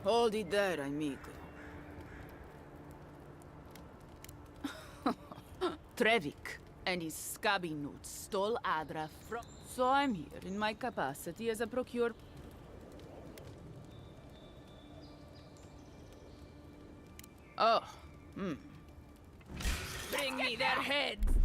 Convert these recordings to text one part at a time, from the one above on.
Hold it there, amigo. Trevik and his scabby newts stole Adra from... So I'm here in my capacity as a procure... Oh, Bring me their heads!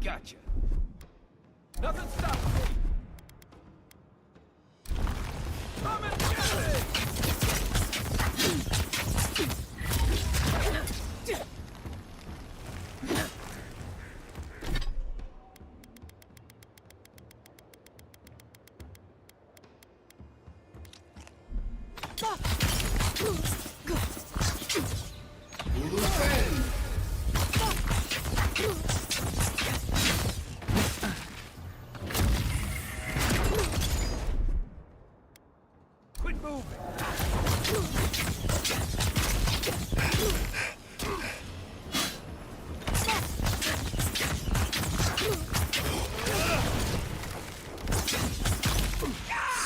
Gotcha. Nothing stops me. Come and get it! Quit moving!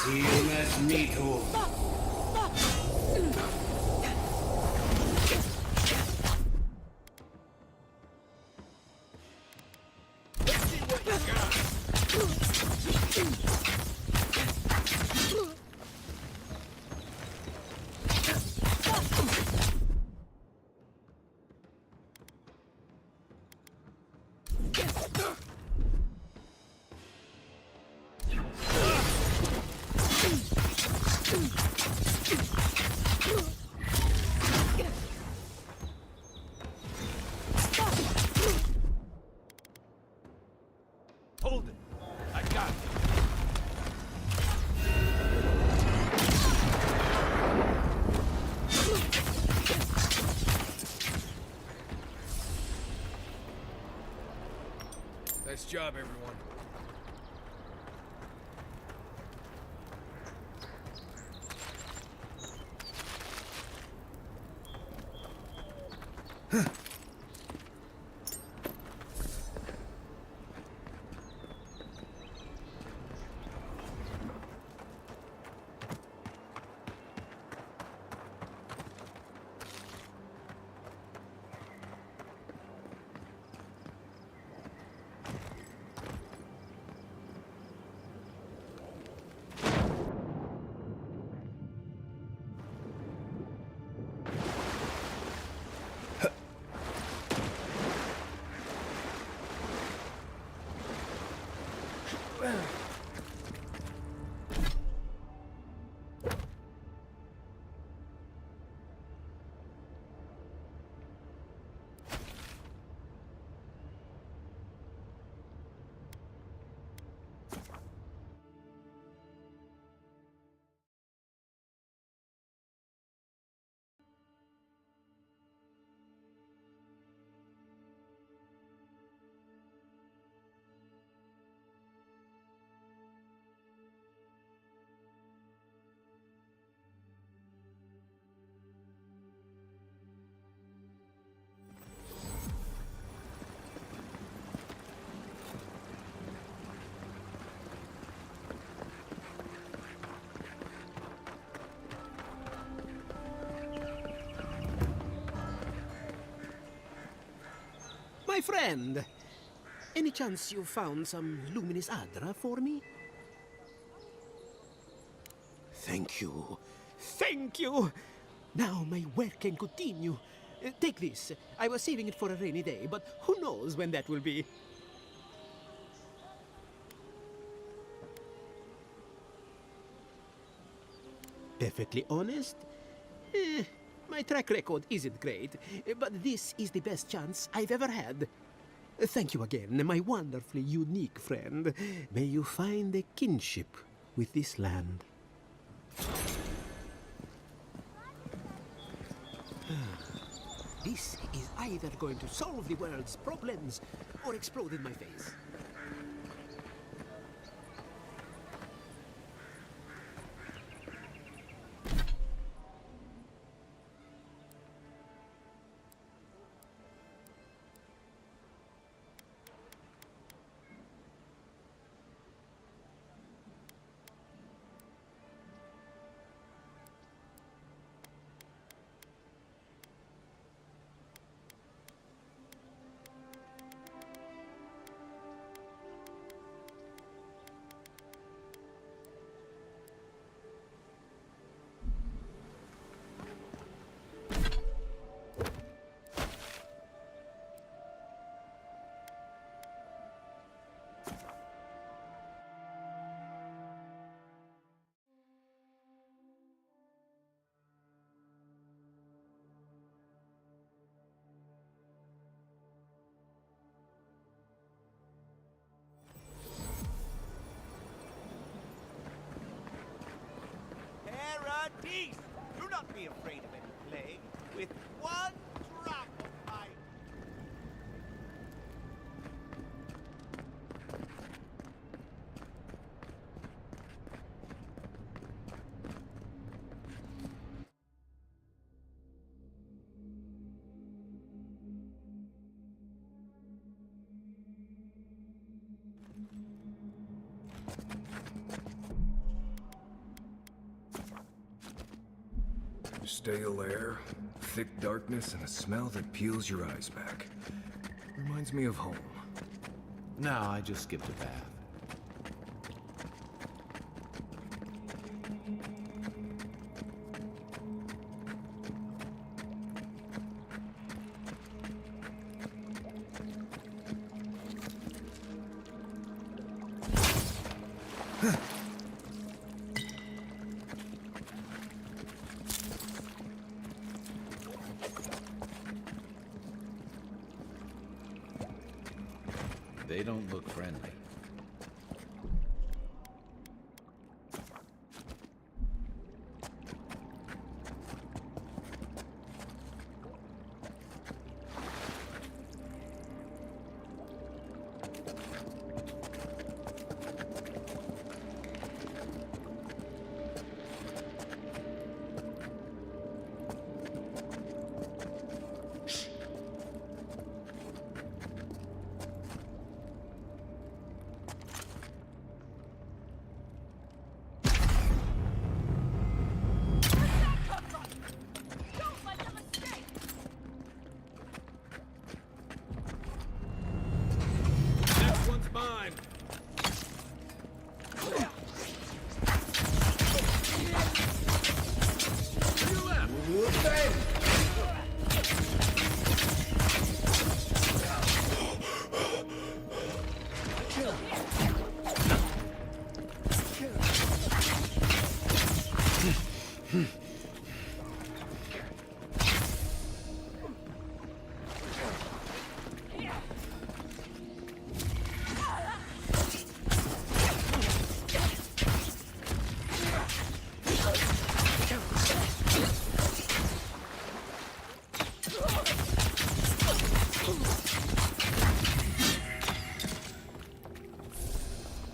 CMS Mito. Let's see what you got! Hold it. I got it. Nice job, everyone. My friend, any chance you found some luminous Adra for me? Thank you. Thank you! Now my work can continue. Take this. I was saving it for a rainy day, but who knows when that will be. Perfectly honest? My track record isn't great, but this is the best chance I've ever had. Thank you again, my wonderfully unique friend. May you find a kinship with this land. This is either going to solve the world's problems or explode in my face. Peace! Do not be afraid of any plague. With one drop of my... Stale air, thick darkness, and a smell that peels your eyes back. Reminds me of home. No, I just skipped a bath. They don't look friendly.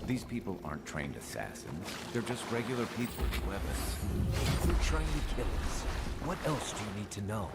These people aren't trained assassins. They're just regular people with weapons. You're trying to kill us. What else do you need to know?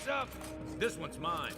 Up! This one's mine.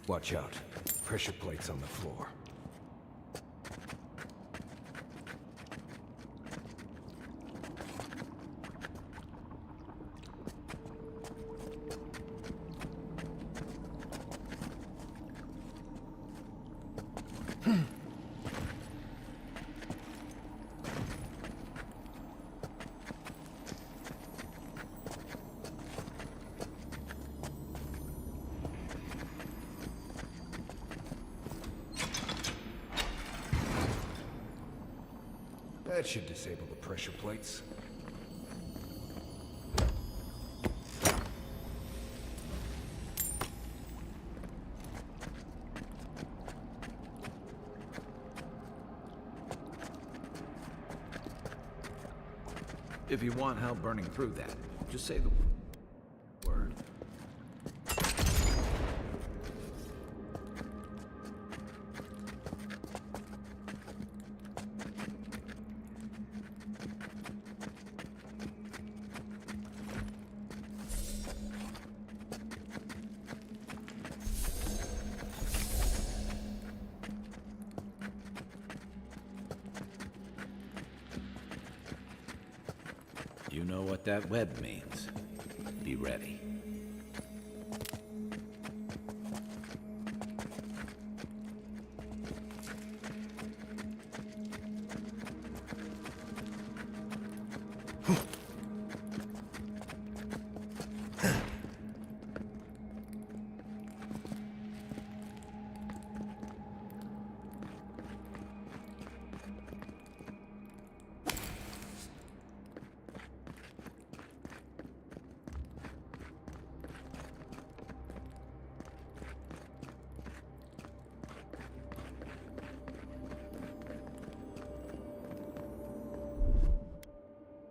Watch out. Pressure plates on the floor. That should disable the pressure plates. If you want help burning through that, just say the word. You know what that web means. Be ready.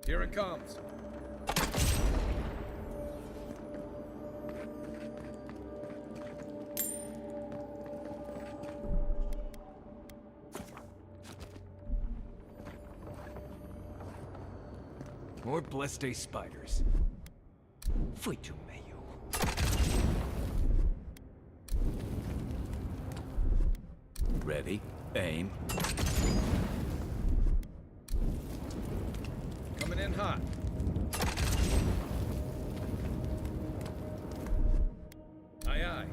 Here it comes. More Bleste spiders. Fui-tu meio. Ready? Aim. Coming in hot. Aye, aye.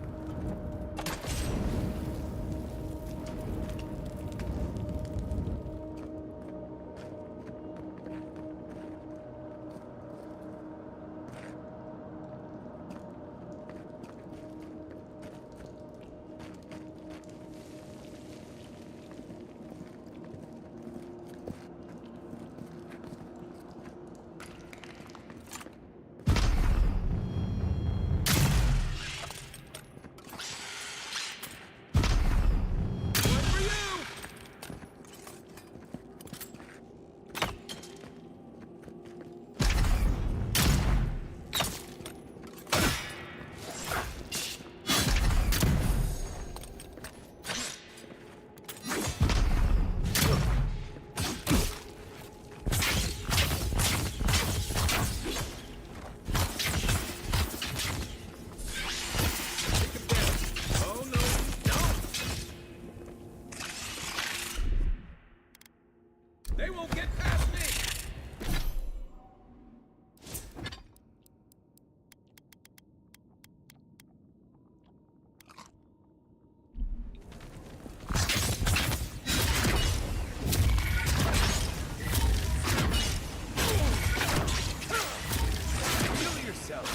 They won't get past me! Kill yourself.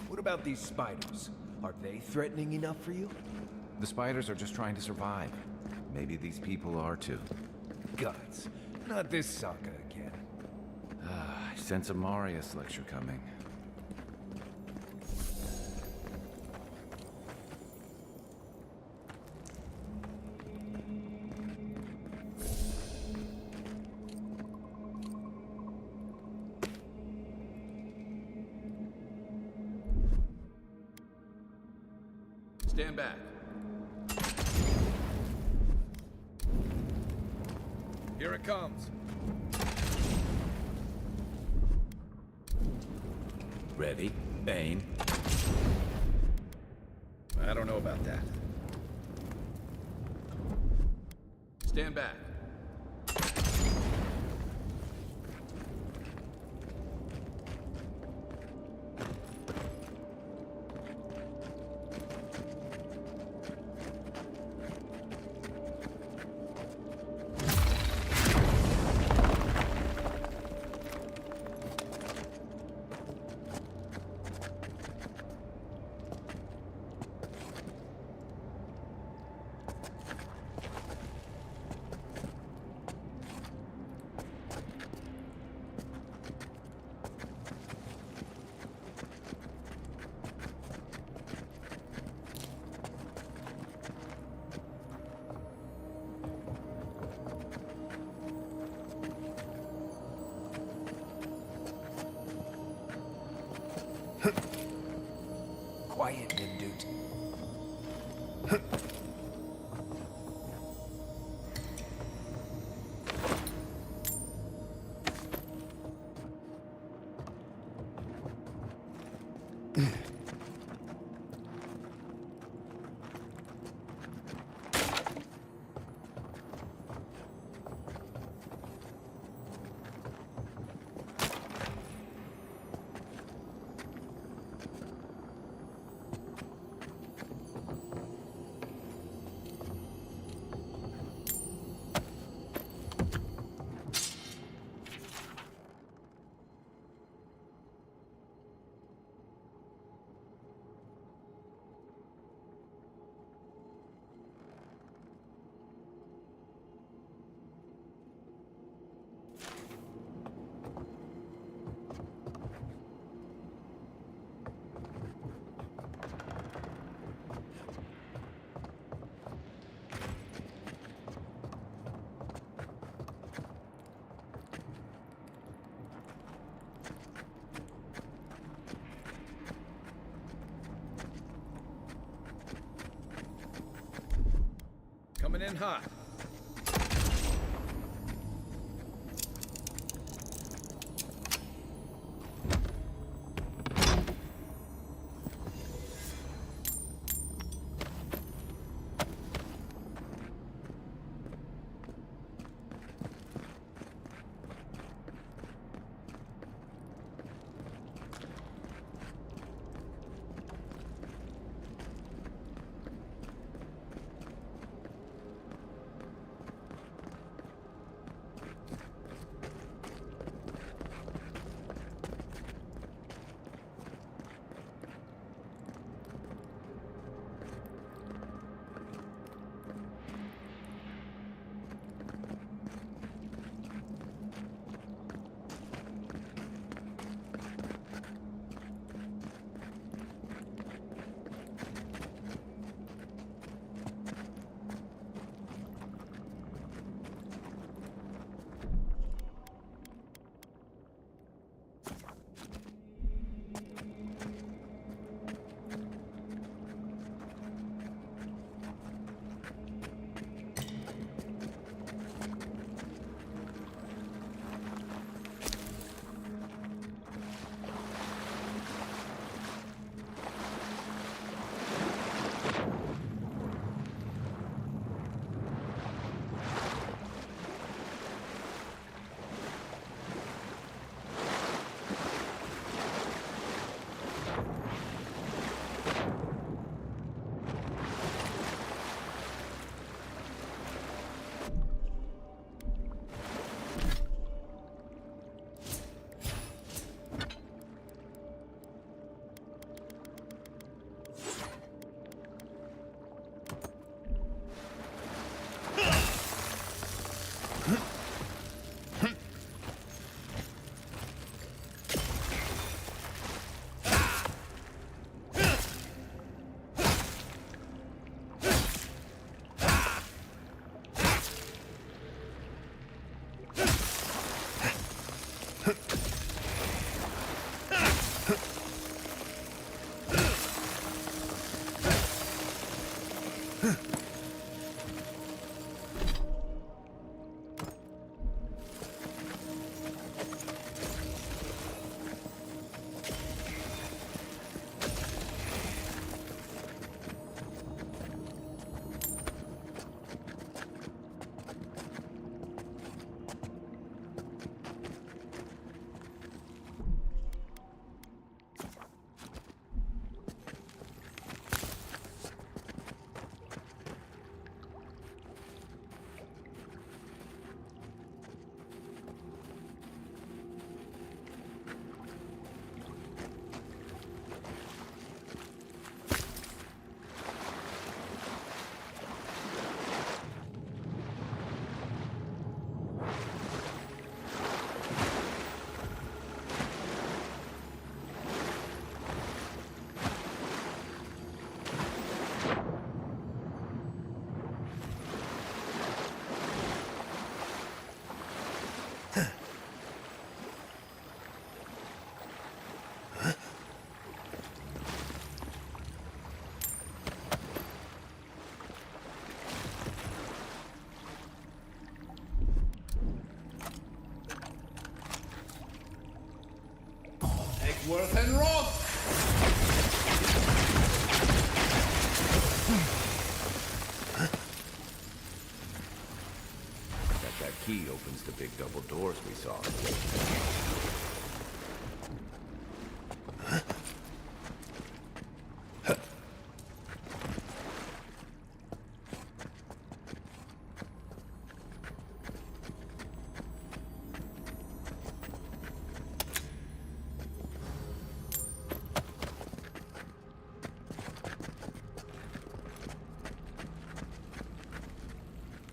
What about these spiders? Are they threatening enough for you? The spiders are just trying to survive. Maybe these people are too. Guts. Not this saga again. I sense a Marius lecture coming. Stand back. Here it comes. Ready? Aim. I don't know about that. Stand back. Quiet, Dude. Coming in hot. Worth and Roth! That key opens the big double doors we saw.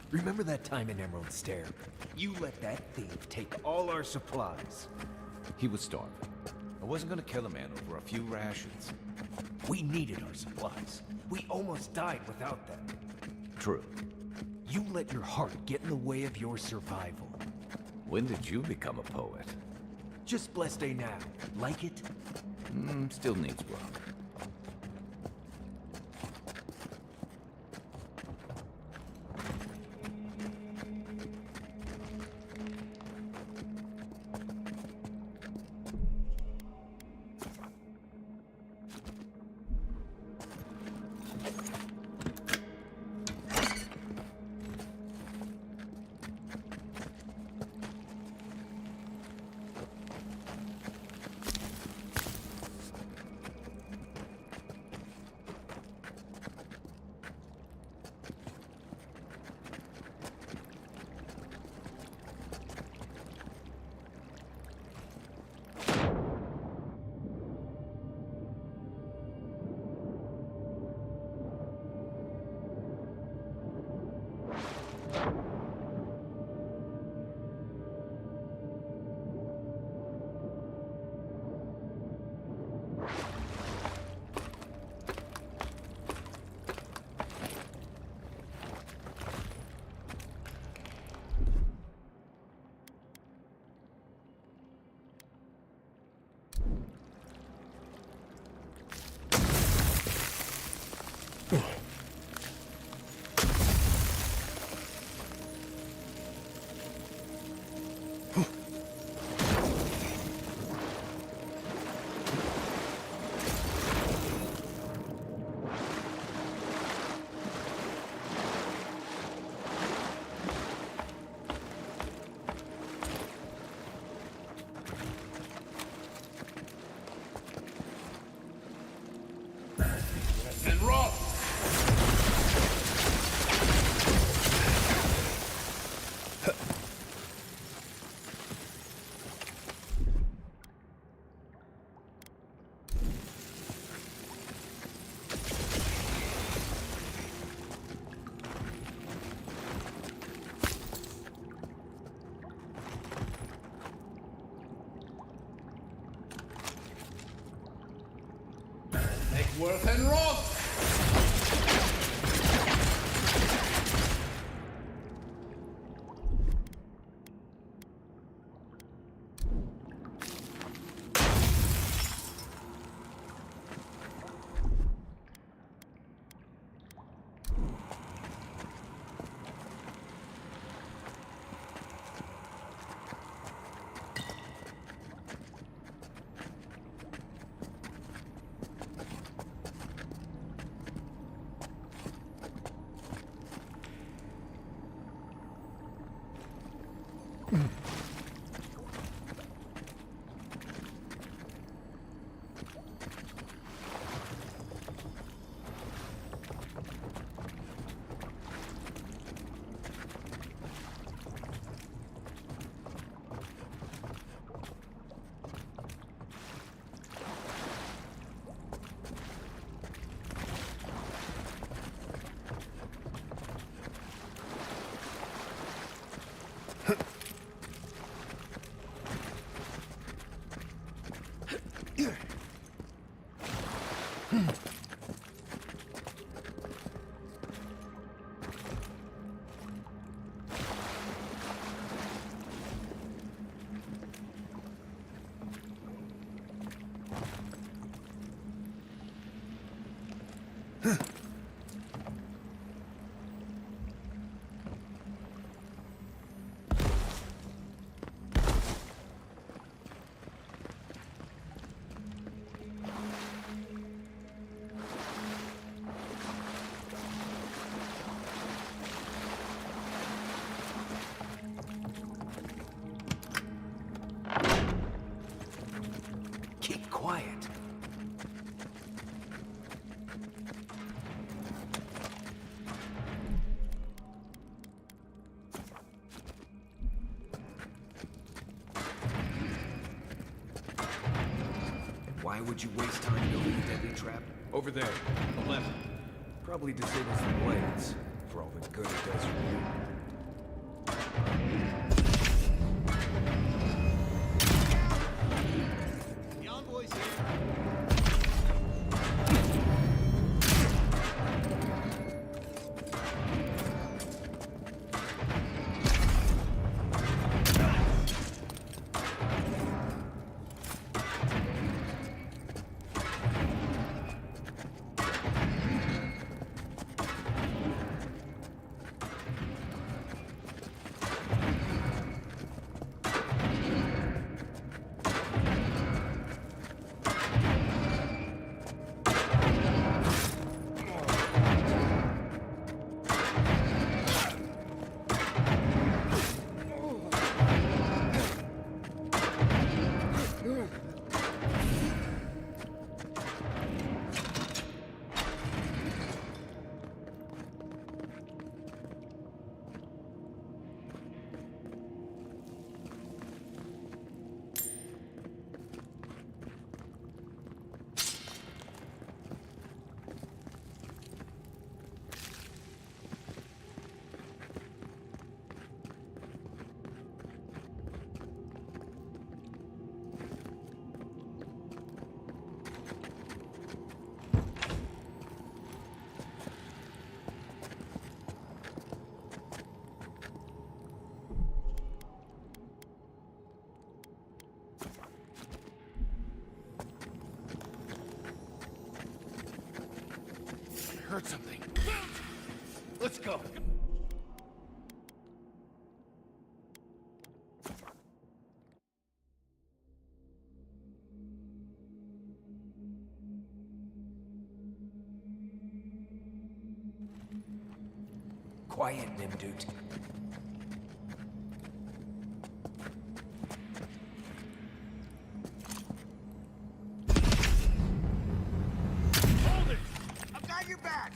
Remember that time in Emerald Stair? You let that thief take all our supplies. He was starving. I wasn't gonna kill a man over a few rations. We needed our supplies. We almost died without them. True. You let your heart get in the way of your survival. When did you become a poet? Just blessed day now. Like it? Still needs work. And Roth! Worth and Roth! quiet. Why would you waste time building a deadly trap? Over there, on the left. Probably disables the blades, for all the good it does for you. The envoy's here. Heard something. Let's go. Quiet, Nimdut. Hold it! I've got your back!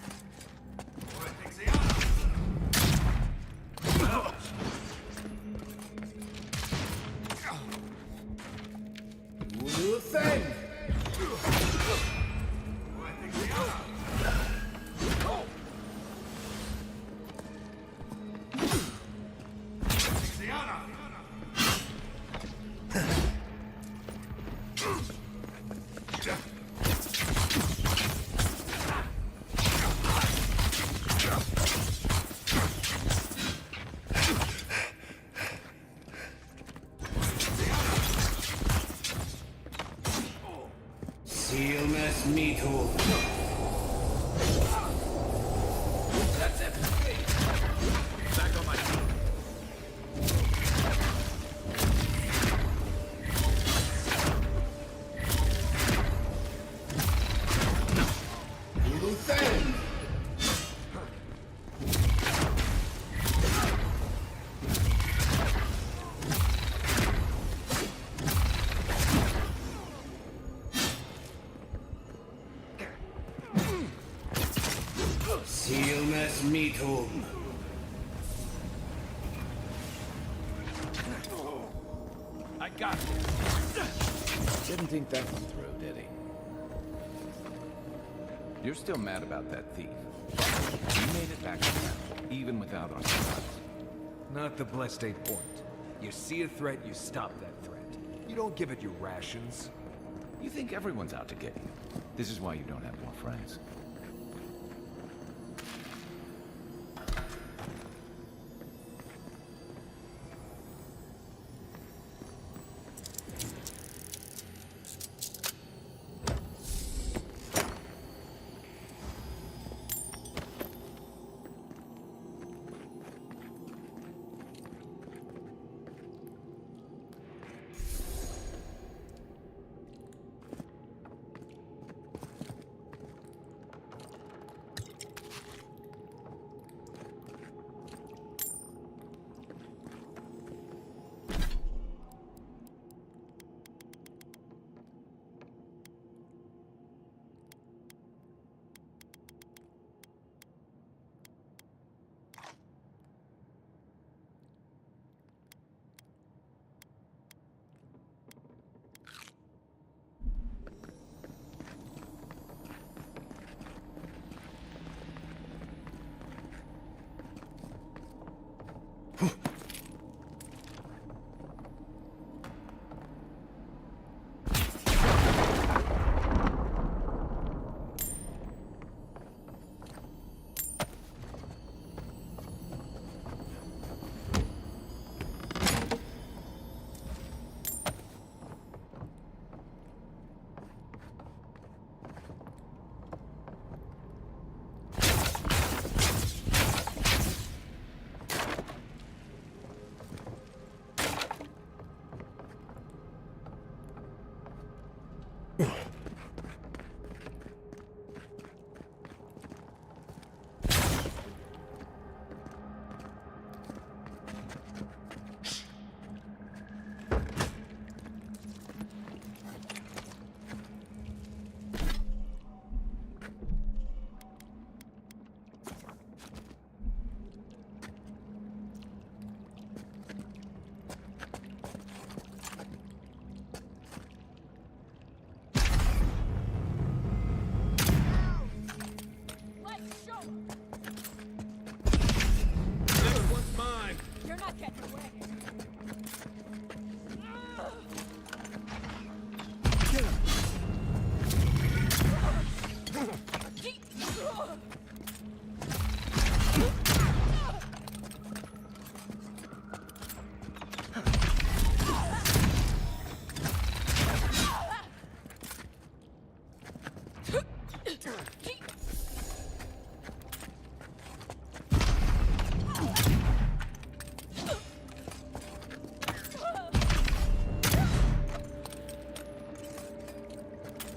Silmes mito. That's it. Back on my feet. Luthen! Silmes mitum. I got it. Didn't think that one through, did he? You're still mad about that thief. You made it back to town, even without our supplies. Not the blessed 8 point. You see a threat, you stop that threat. You don't give it your rations. You think everyone's out to get you. This is why you don't have more friends.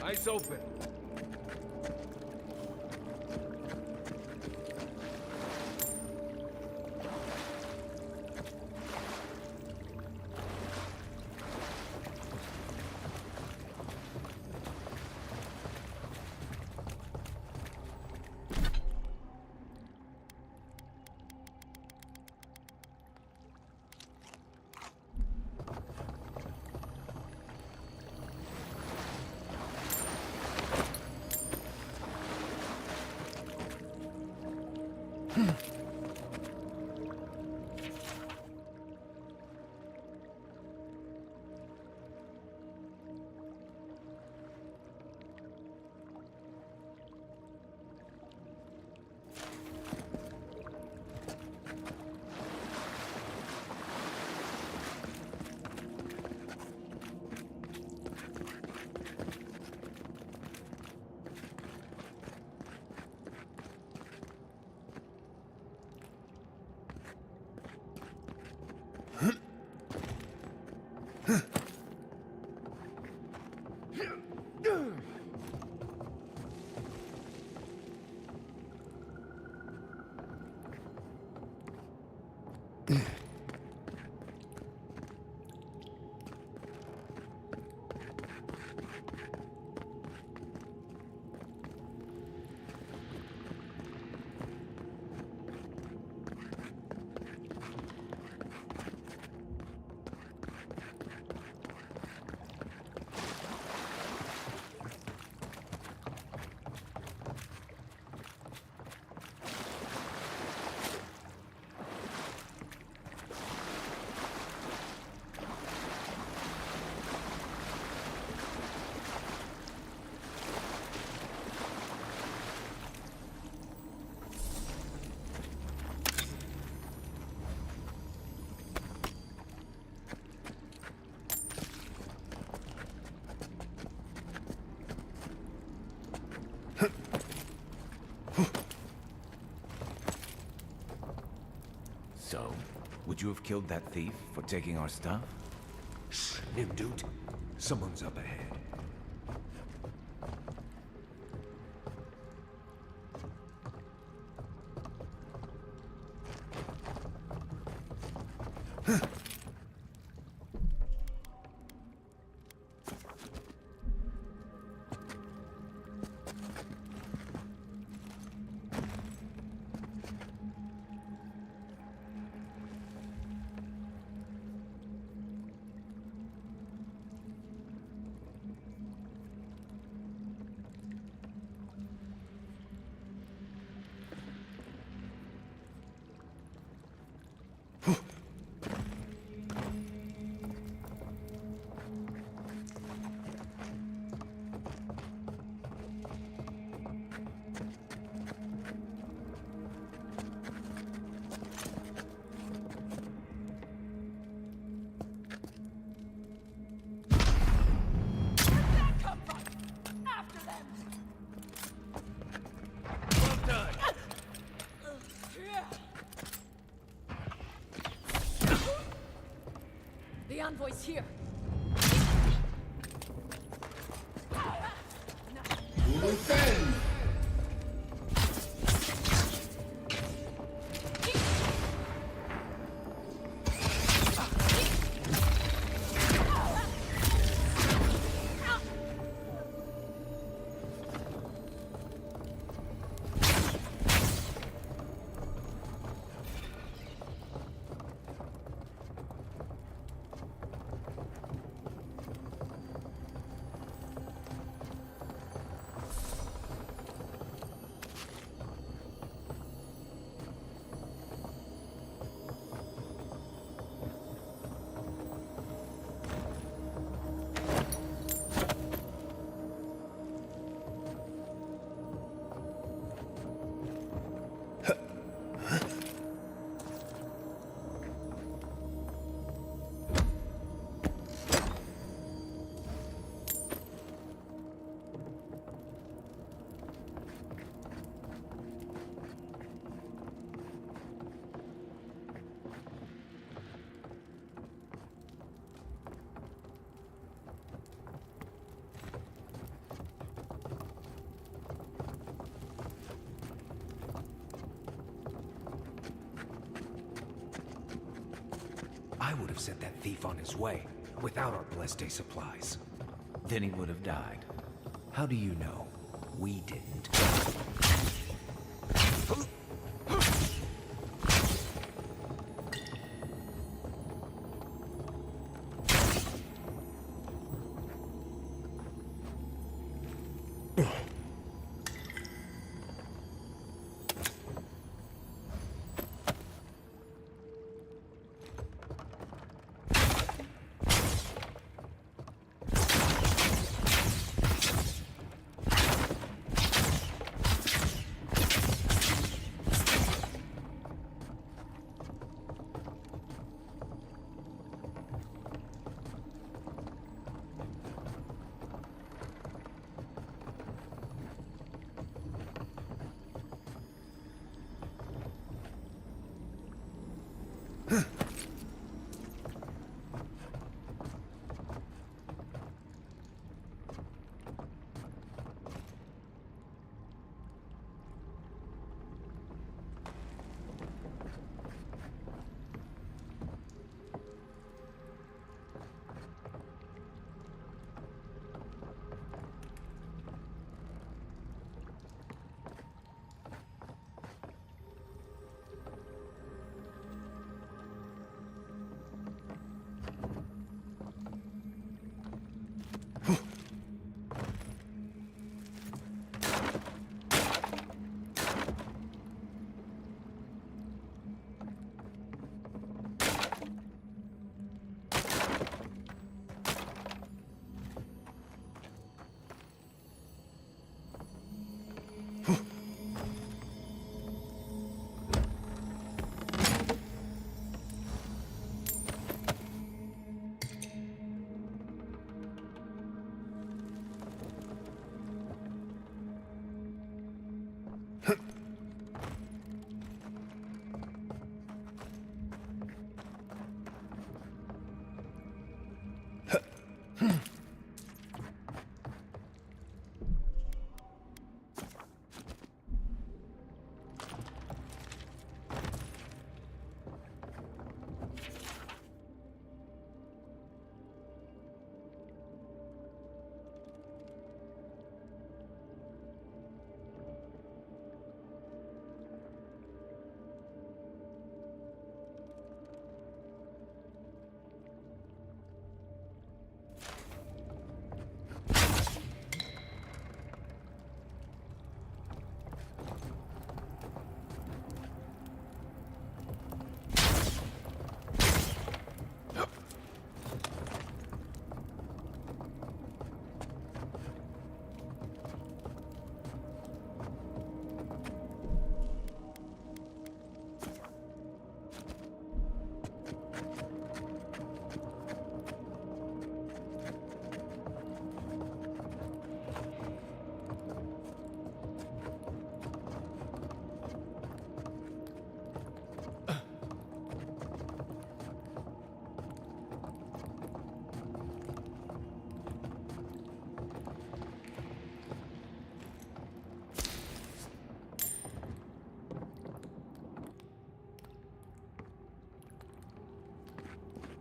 Eyes open. So, would you have killed that thief for taking our stuff? Shh, Nimdude. Someone's up ahead. The envoy's here. have sent that thief on his way without our blessed day supplies. Then he would have died. How do you know? We didn't.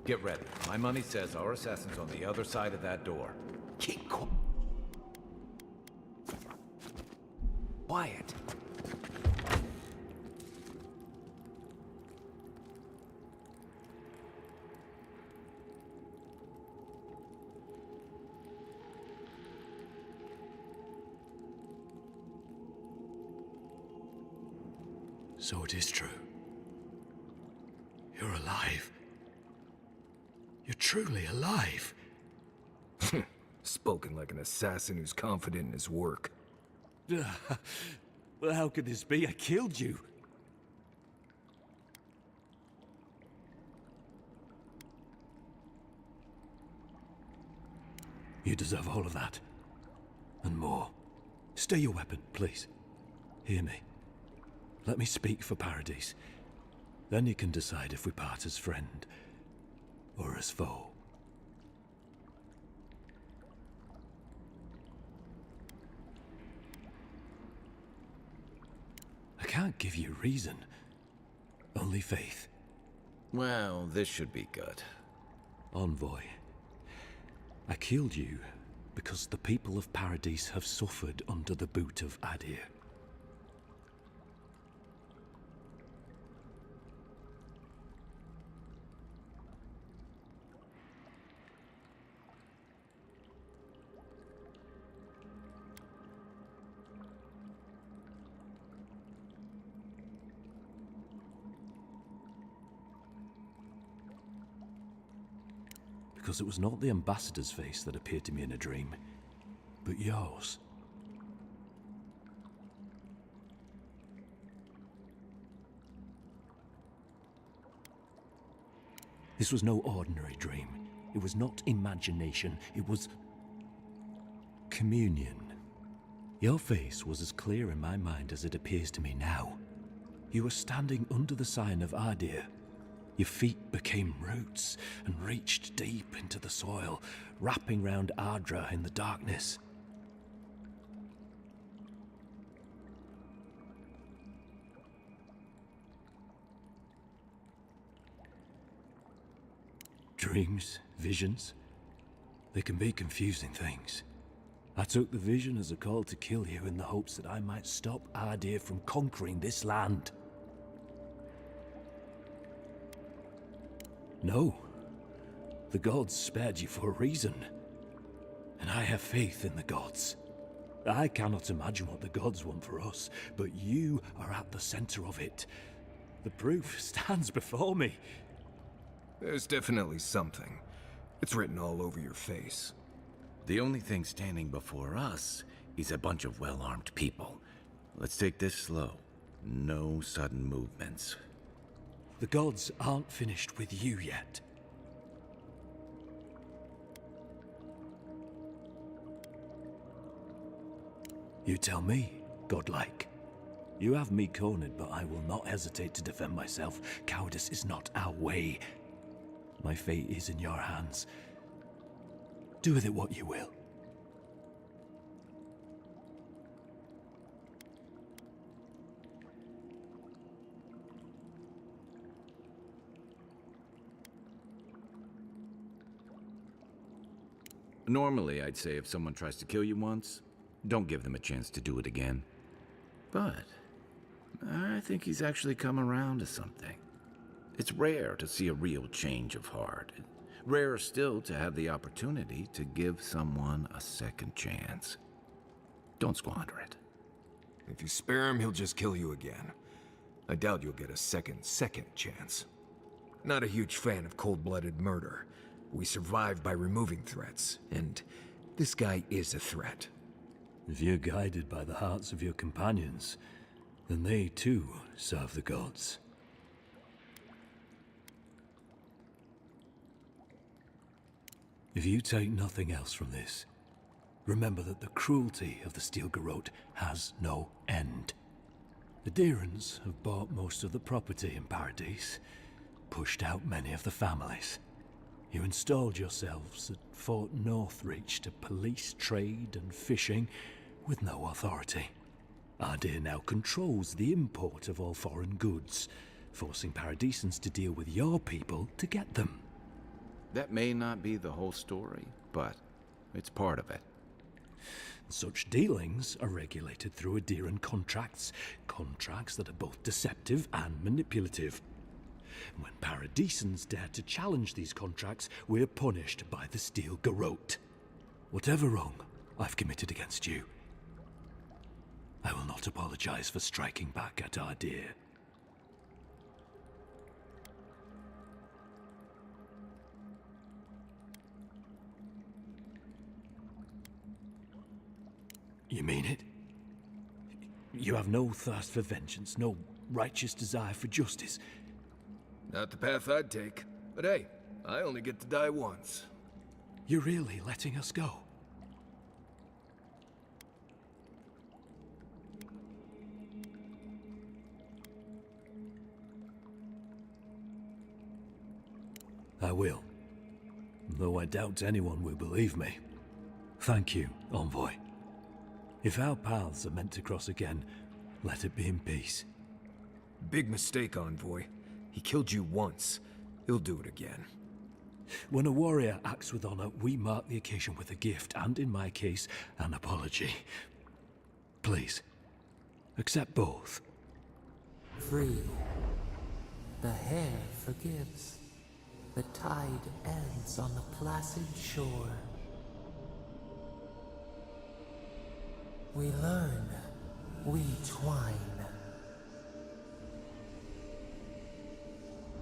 Get ready. My money says our assassin's on the other side of that door. Keep quiet. So it is true. You're alive. You're truly alive. Spoken like an assassin who's confident in his work. Well, how could this be? I killed you. You deserve all of that. And more. Stay your weapon, please. Hear me. Let me speak for Paradise. Then you can decide if we part as friend or as foe. I can't give you reason. Only faith. Well, this should be good. Envoy, I killed you because the people of Paradise have suffered under the boot of Adir. Because it was not the ambassador's face that appeared to me in a dream, but yours. This was no ordinary dream. It was not imagination. It was communion. Your face was as clear in my mind as it appears to me now. You were standing under the sign of Adir. Your feet became roots and reached deep into the soil, wrapping round Ardra in the darkness. Dreams, visions, they can be confusing things. I took the vision as a call to kill you in the hopes that I might stop Adir from conquering this land. No. The gods spared you for a reason. And I have faith in the gods. I cannot imagine what the gods want for us, but you are at the center of it. The proof stands before me. There's definitely something. It's written all over your face. The only thing standing before us is a bunch of well-armed people. Let's take this slow. No sudden movements. The gods aren't finished with you yet. You tell me, godlike. You have me cornered, but I will not hesitate to defend myself. Cowardice is not our way. My fate is in your hands. Do with it what you will. Normally, I'd say if someone tries to kill you once, don't give them a chance to do it again. But I think he's actually come around to something. It's rare to see a real change of heart. Rarer still to have the opportunity to give someone a second chance. Don't squander it. If you spare him, he'll just kill you again. I doubt you'll get a second chance. Not a huge fan of cold-blooded murder. We survive by removing threats, and this guy is a threat. If you're guided by the hearts of your companions, then they too serve the gods. If you take nothing else from this, remember that the cruelty of the Steel Garrote has no end. The Deerans have bought most of the property in Paradise, pushed out many of the families. You installed yourselves at Fort Northreach to police trade and fishing with no authority. Adir now controls the import of all foreign goods, forcing Paradisans to deal with your people to get them. That may not be the whole story, but it's part of it. Such dealings are regulated through Adiran contracts that are both deceptive and manipulative. When Paradisans dare to challenge these contracts, we're punished by the Steel Garrote. Whatever wrong I've committed against you, I will not apologize for striking back at Adir. You mean it? You have no thirst for vengeance, no righteous desire for justice. Not the path I'd take. But hey, I only get to die once. You're really letting us go? I will. Though I doubt anyone will believe me. Thank you, Envoy. If our paths are meant to cross again, let it be in peace. Big mistake, Envoy. He killed you once. He'll do it again. When a warrior acts with honor, we mark the occasion with a gift, and in my case, an apology. Please, accept both. Free. The hair forgives. The tide ends on the placid shore. We learn. We twine.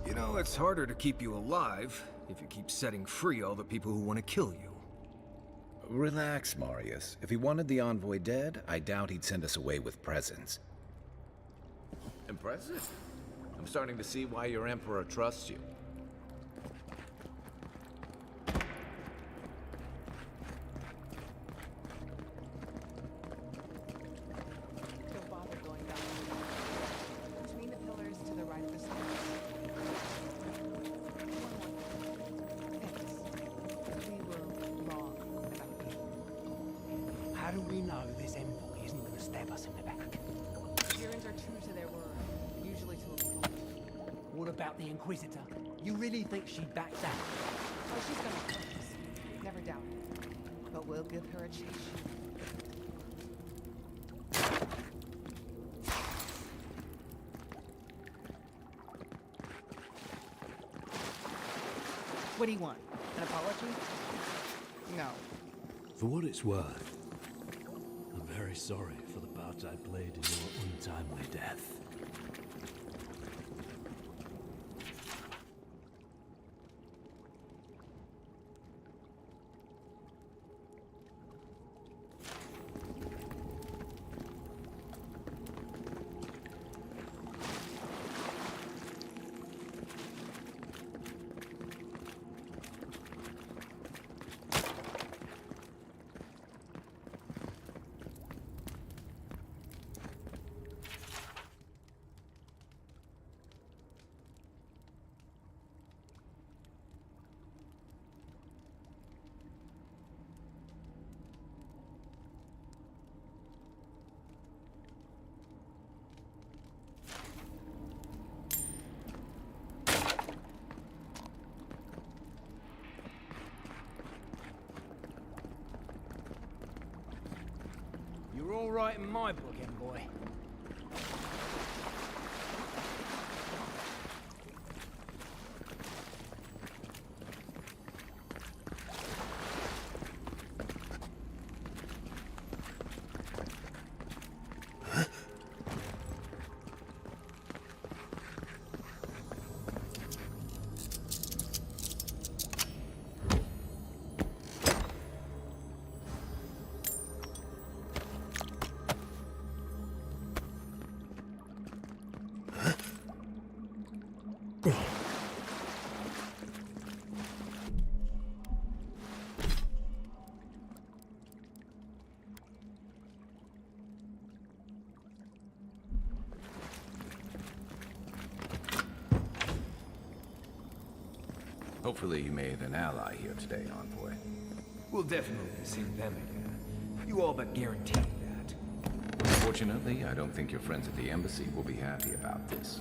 You know, it's harder to keep you alive if you keep setting free all the people who want to kill you. Relax, Marius. If he wanted the envoy dead, I doubt he'd send us away with presents. Impressive. I'm starting to see why your Emperor trusts you. Don't bother going down. Between the pillars to the right of the stairs. Thanks. We were wrong about you. How do we know this envoy isn't going to stab us in the back? Gerans are true to their word, usually to a fault. What about the Inquisitor? You really think she backs out? Oh, she's gonna hurt us. Never doubt it. But we'll give her a chase. What do you want? An apology? No. For what it's worth, I'm very sorry for the part I played in your untimely death. You're all right in my book, envoy. Hopefully you made an ally here today, Envoy. We'll definitely see them again. You all but guaranteed that. Unfortunately, I don't think your friends at the embassy will be happy about this.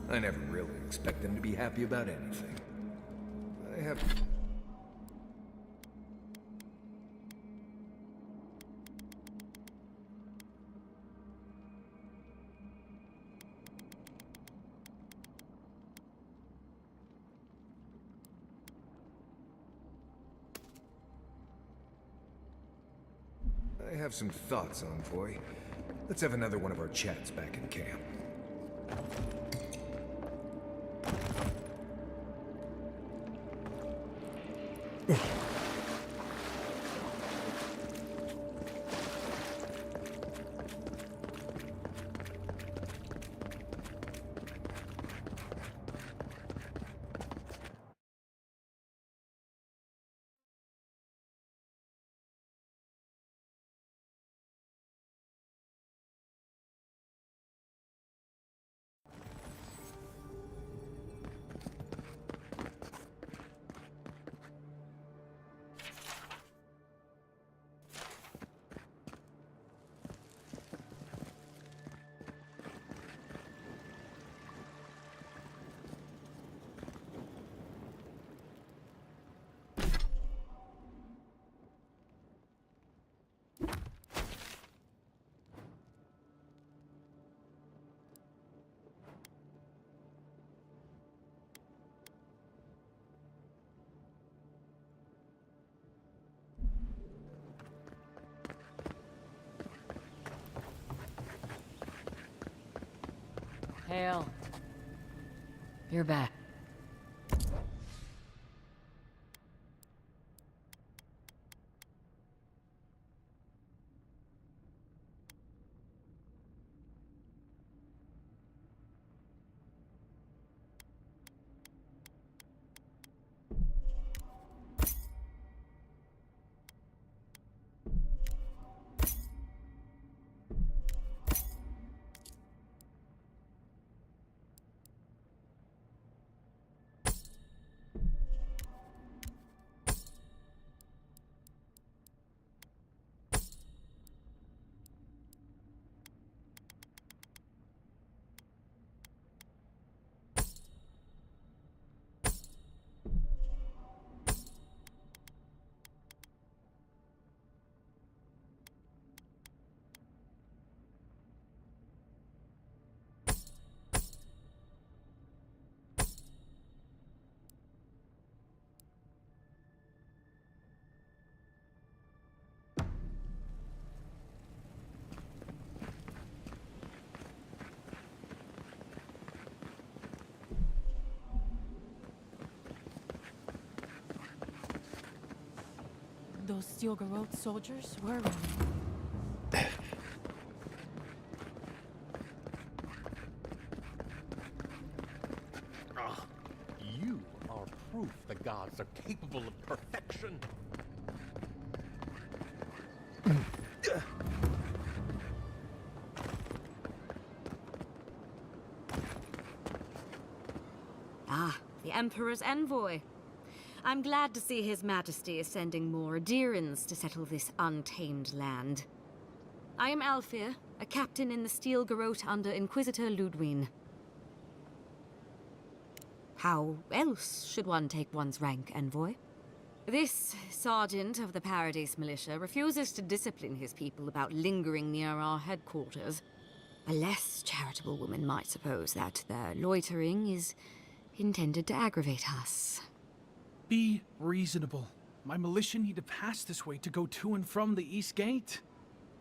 I never really expect them to be happy about anything. I have... I have some thoughts, Envoy. Let's have another one of our chats back in camp. Hail. You're back. Those Stilgarrote soldiers were running. You are proof the gods are capable of perfection. Ah, the Emperor's envoy. I'm glad to see His Majesty is sending more adherents to settle this untamed land. I am Alfir, a captain in the Stilgarrote under Inquisitor Ludwine. How else should one take one's rank, envoy? This sergeant of the Paradise Militia refuses to discipline his people about lingering near our headquarters. A less charitable woman might suppose that their loitering is intended to aggravate us. Be reasonable. My militia need to pass this way to go to and from the East Gate.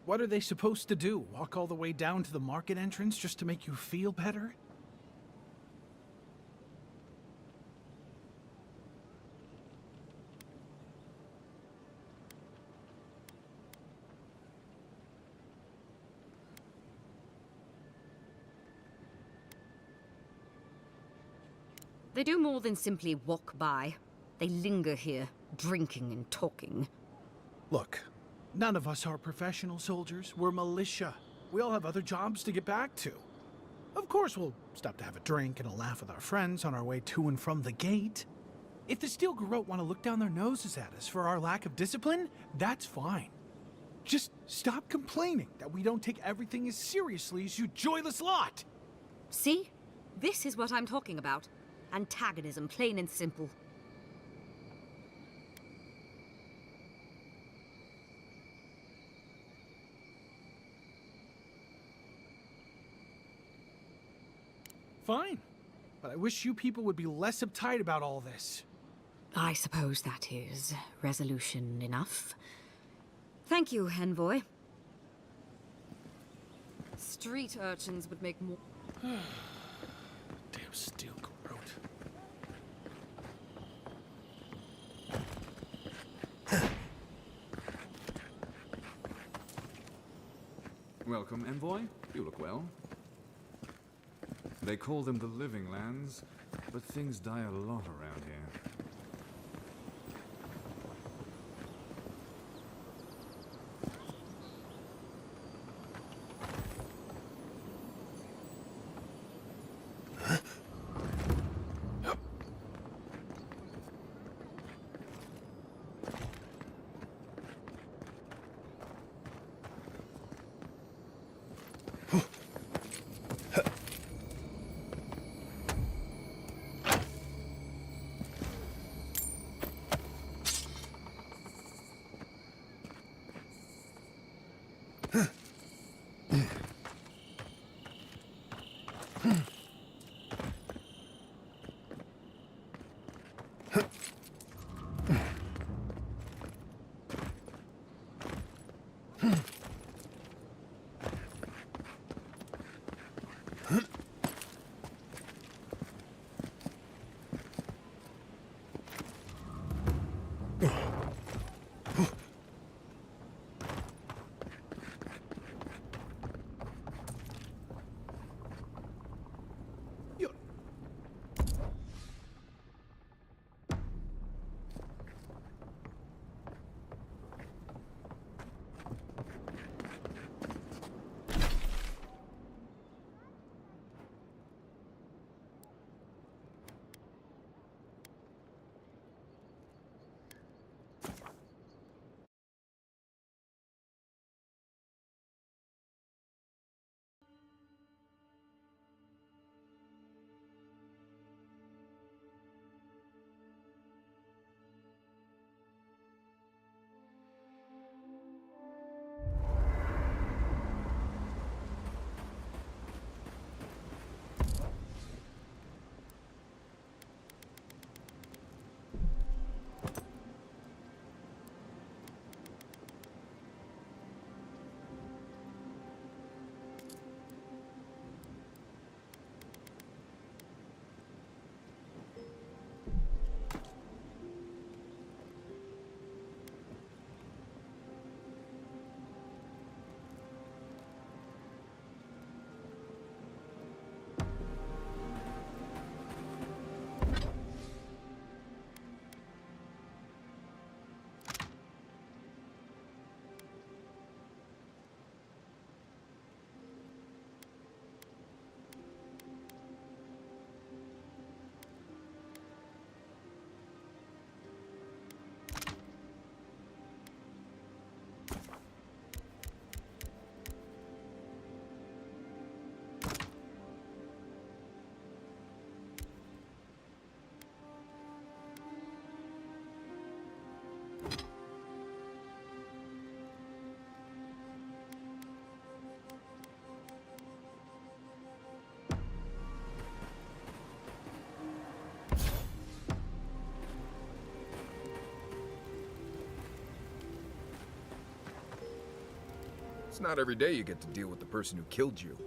What are they supposed to do? Walk all the way down to the market entrance just to make you feel better? They do more than simply walk by. They linger here, drinking and talking. Look, none of us are professional soldiers. We're militia. We all have other jobs to get back to. Of course, we'll stop to have a drink and a laugh with our friends on our way to and from the gate. If the Stilgarrote want to look down their noses at us for our lack of discipline, that's fine. Just stop complaining that we don't take everything as seriously as you joyless lot! See? This is what I'm talking about. Antagonism, plain and simple. Fine. But I wish you people would be less uptight about all this. I suppose that is resolution enough. Thank you, envoy. Street urchins would make more... Damn Stilgarrote. Welcome, envoy. You look well. They call them the Living Lands, but things die a lot around here. It's not every day you get to deal with the person who killed you.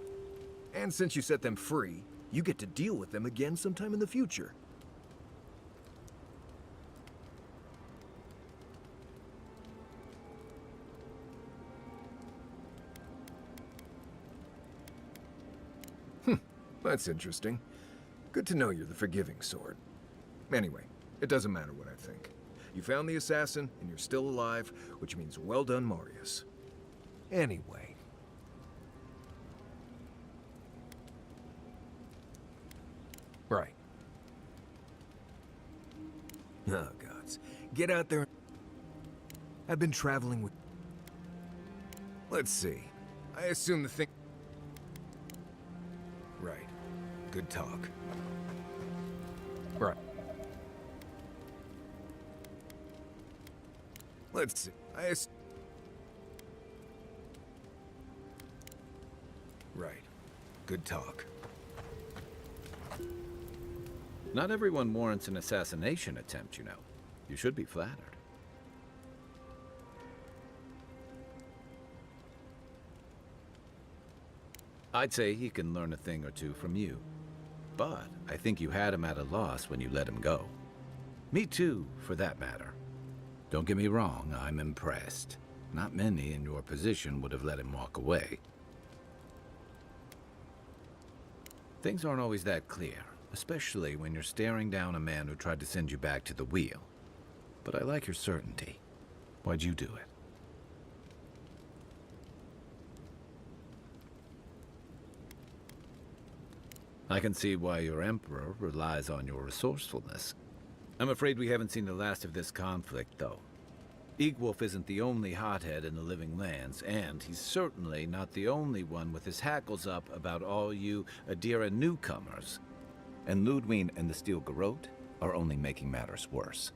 And since you set them free, you get to deal with them again sometime in the future. That's interesting. Good to know you're the forgiving sort. Anyway, it doesn't matter what I think. You found the assassin, and you're still alive, which means well done, Marius. Anyway. Right. Oh, gods. Get out there. I've been traveling with... Let's see. I assume the thing... Right. Good talk. Right. Let's see. Right. Good talk. Not everyone warrants an assassination attempt, you know. You should be flattered. I'd say he can learn a thing or two from you. But I think you had him at a loss when you let him go. Me too, for that matter. Don't get me wrong, I'm impressed. Not many in your position would have let him walk away. Things aren't always that clear, especially when you're staring down a man who tried to send you back to the wheel. But I like your certainty. Why'd you do it? I can see why your Emperor relies on your resourcefulness. I'm afraid we haven't seen the last of this conflict, though. Eagwolf isn't the only hothead in the Living Lands, and he's certainly not the only one with his hackles up about all you Adira newcomers. And Ludwig and the Steel Garrote are only making matters worse.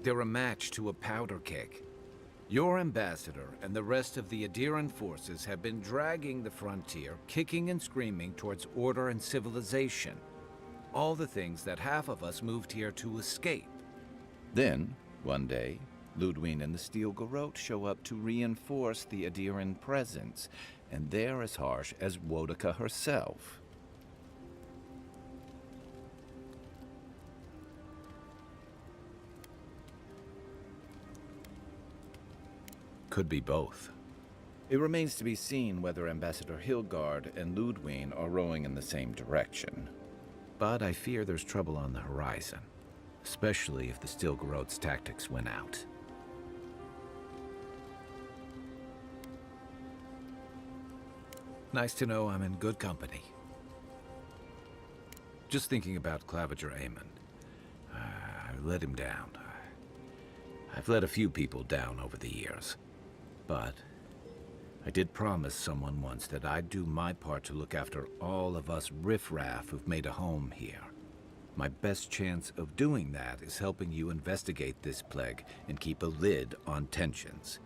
They're a match to a powder keg. Your ambassador and the rest of the Adiran forces have been dragging the frontier, kicking and screaming towards order and civilization. All the things that half of us moved here to escape. Then, one day, Ludwig and the Steel Garrote show up to reinforce the Adiran presence, and they're as harsh as Woedica herself. Could be both. It remains to be seen whether Ambassador Hilgard and Ludwig are rowing in the same direction. But I fear there's trouble on the horizon, especially if the Steel Garrote's tactics win out. Nice to know I'm in good company. Just thinking about Claviger Amon. I let him down. I've let a few people down over the years. But I did promise someone once that I'd do my part to look after all of us riffraff who've made a home here. My best chance of doing that is helping you investigate this plague and keep a lid on tensions.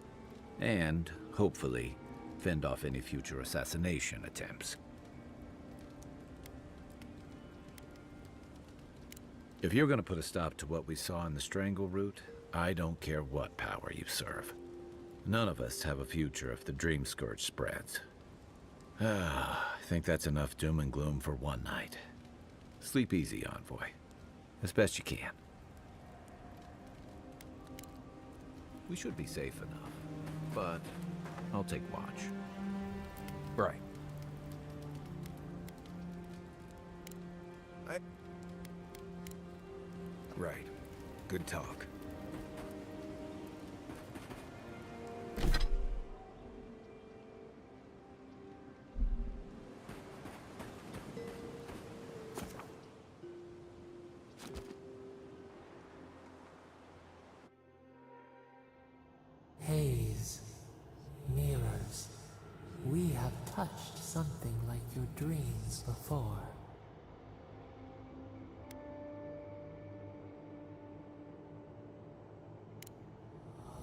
And, hopefully, fend off any future assassination attempts. If you're gonna put a stop to what we saw in the Strangle route, I don't care what power you serve. None of us have a future if the Dream Scourge spreads. I think that's enough doom and gloom for one night. Sleep easy, Envoy. As best you can. We should be safe enough, but I'll take watch. Right. Right. Good talk. Haze, mirrors, we have touched something like your dreams before.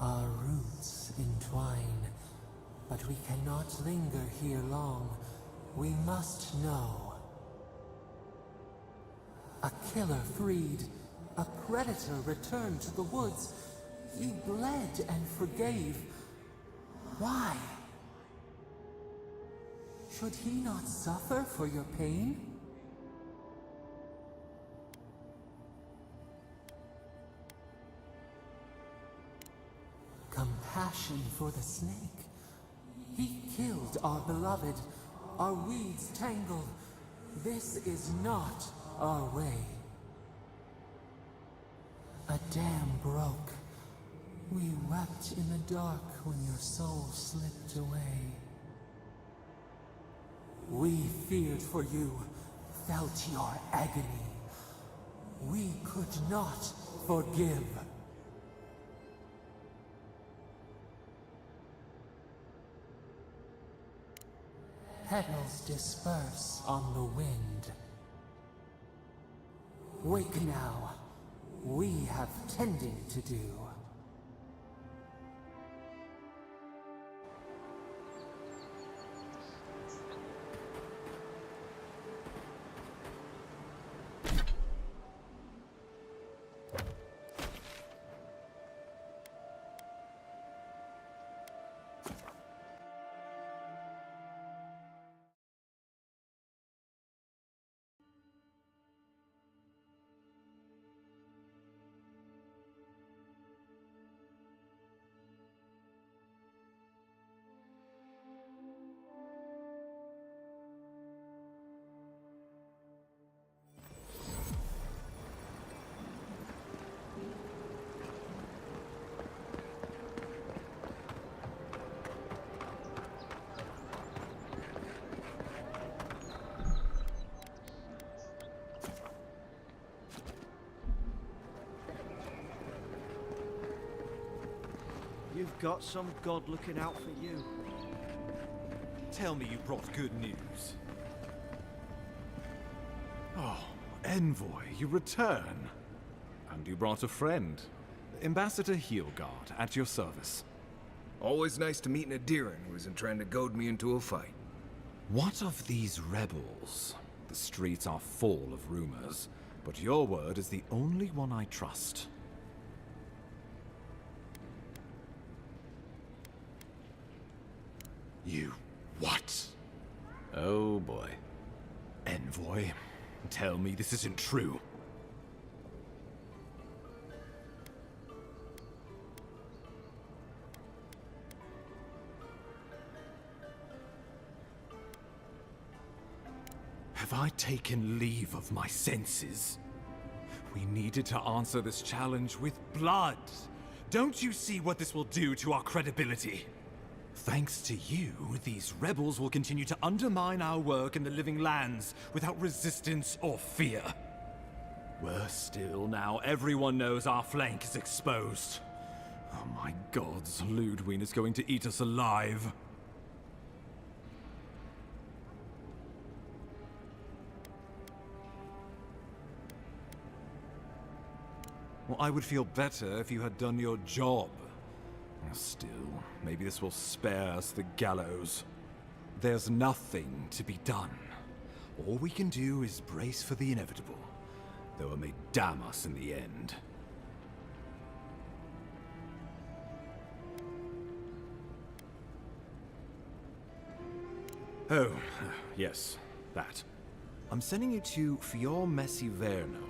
Our roots entwine, but we cannot linger here long. We must know. A killer freed, A predator returned to the woods. You bled and forgave. Why? Should he not suffer for your pain? Compassion for the snake. He killed our beloved. Our weeds tangled. This is not our way. A dam broke. We wept in the dark when your soul slipped away. We feared for you, felt your agony. We could not forgive. Petals disperse on the wind. Wake now. We have tending to do. You've got some god looking out for you. Tell me you brought good news. Oh, Envoy, you return. And you brought a friend. Ambassador Heelguard, at your service. Always nice to meet an Adiran who isn't trying to goad me into a fight. What of these rebels? The streets are full of rumors, but your word is the only one I trust. You... what? Oh boy. Envoy, tell me this isn't true. Have I taken leave of my senses? We needed to answer this challenge with blood. Don't you see what this will do to our credibility? Thanks to you, these rebels will continue to undermine our work in the Living Lands without resistance or fear. Worse still, now everyone knows our flank is exposed. Oh my gods, Ludwig is going to eat us alive. Well, I would feel better if you had done your job. Still, maybe this will spare us the gallows. There's nothing to be done. All we can do is brace for the inevitable, though it may damn us in the end. Oh, yes, that. I'm sending you to Fior Messi Verno,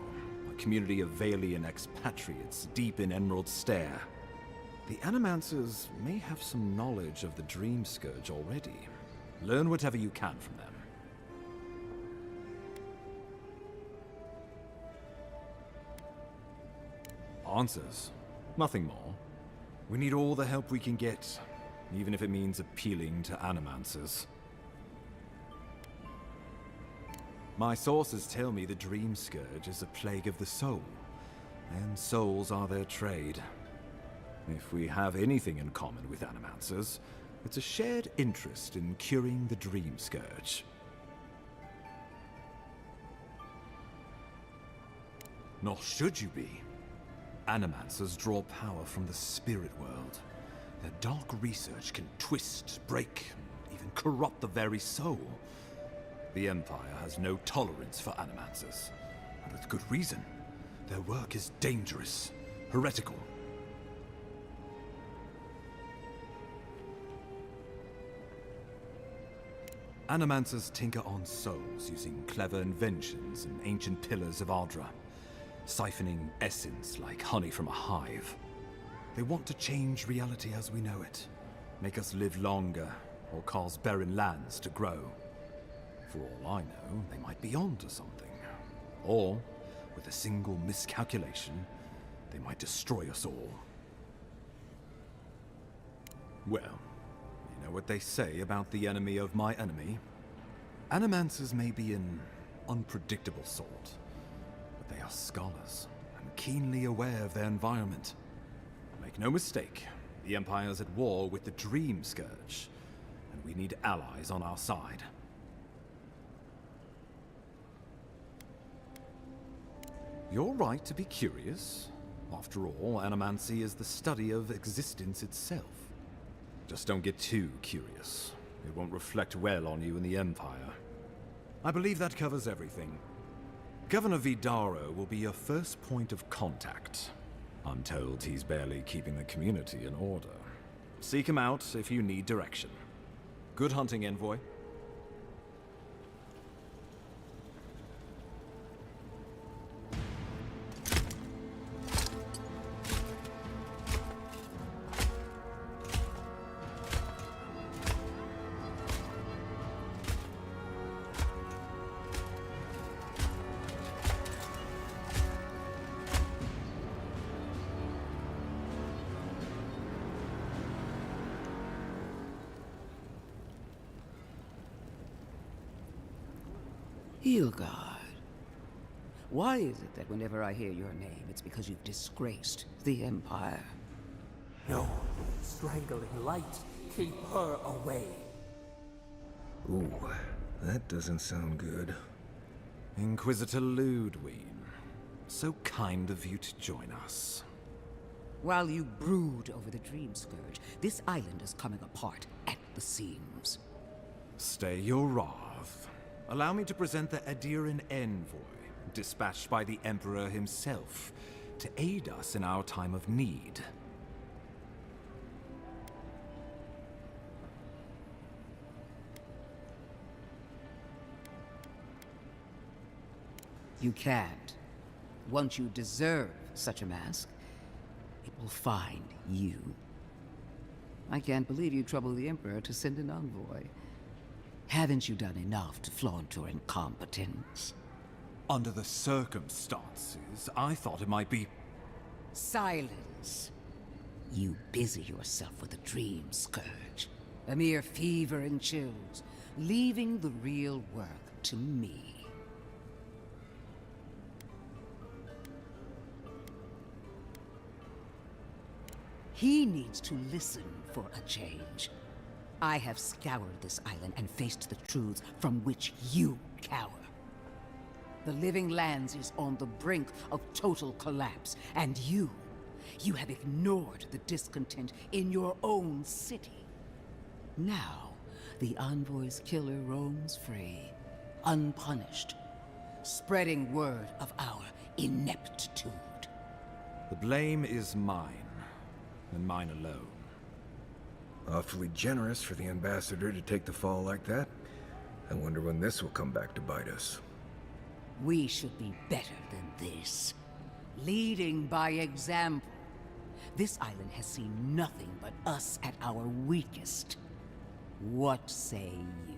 a community of Valian expatriates deep in Emerald Stair. The Animancers may have some knowledge of the Dream Scourge already. Learn whatever you can from them. Answers. Nothing more. We need all the help we can get, even if it means appealing to Animancers. My sources tell me the Dream Scourge is a plague of the soul, and souls are their trade. If we have anything in common with Animancers, it's a shared interest in curing the Dream Scourge. Nor should you be. Animancers draw power from the spirit world. Their dark research can twist, break, even corrupt the very soul. The Empire has no tolerance for Animancers, and with good reason. Their work is dangerous, heretical. Animancers tinker on souls using clever inventions and ancient pillars of Ardra, siphoning essence like honey from a hive. They want to change reality as we know it, make us live longer, or cause barren lands to grow. For all I know, they might be onto something. Or, with a single miscalculation, they might destroy us all. Well, you know what they say about the enemy of my enemy? Animancers may be an unpredictable sort, but they are scholars and keenly aware of their environment. Make no mistake, the Empire's at war with the Dream Scourge, and we need allies on our side. You're right to be curious. After all, animancy is the study of existence itself. Just don't get too curious. It won't reflect well on you in the Empire. I believe that covers everything. Governor Vidaro will be your first point of contact. I'm told he's barely keeping the community in order. Seek him out if you need direction. Good hunting, Envoy. Hilgard. Why is it that whenever I hear your name, it's because you've disgraced the Empire? No. Strangling light. Keep her away. Ooh, that doesn't sound good. Inquisitor Ludwig. So kind of you to join us. While you brood over the Dream Scourge, this island is coming apart at the seams. Stay your wrath. Allow me to present the Adiran Envoy, dispatched by the Emperor himself, to aid us in our time of need. You can't. Once you deserve such a mask, it will find you. I can't believe you troubled the Emperor to send an envoy. Haven't you done enough to flaunt your incompetence? Under the circumstances, I thought it might be... Silence. You busy yourself with the Dream Scourge. A mere fever and chills, leaving the real work to me. He needs to listen for a change. I have scoured this island and faced the truths from which you cower. The Living Lands is on the brink of total collapse, and you have ignored the discontent in your own city. Now, the Envoy's killer roams free, unpunished, spreading word of our ineptitude. The blame is mine, and mine alone. Awfully generous for the ambassador to take the fall like that. I wonder when this will come back to bite us. We should be better than this. Leading by example. This island has seen nothing but us at our weakest. What say you?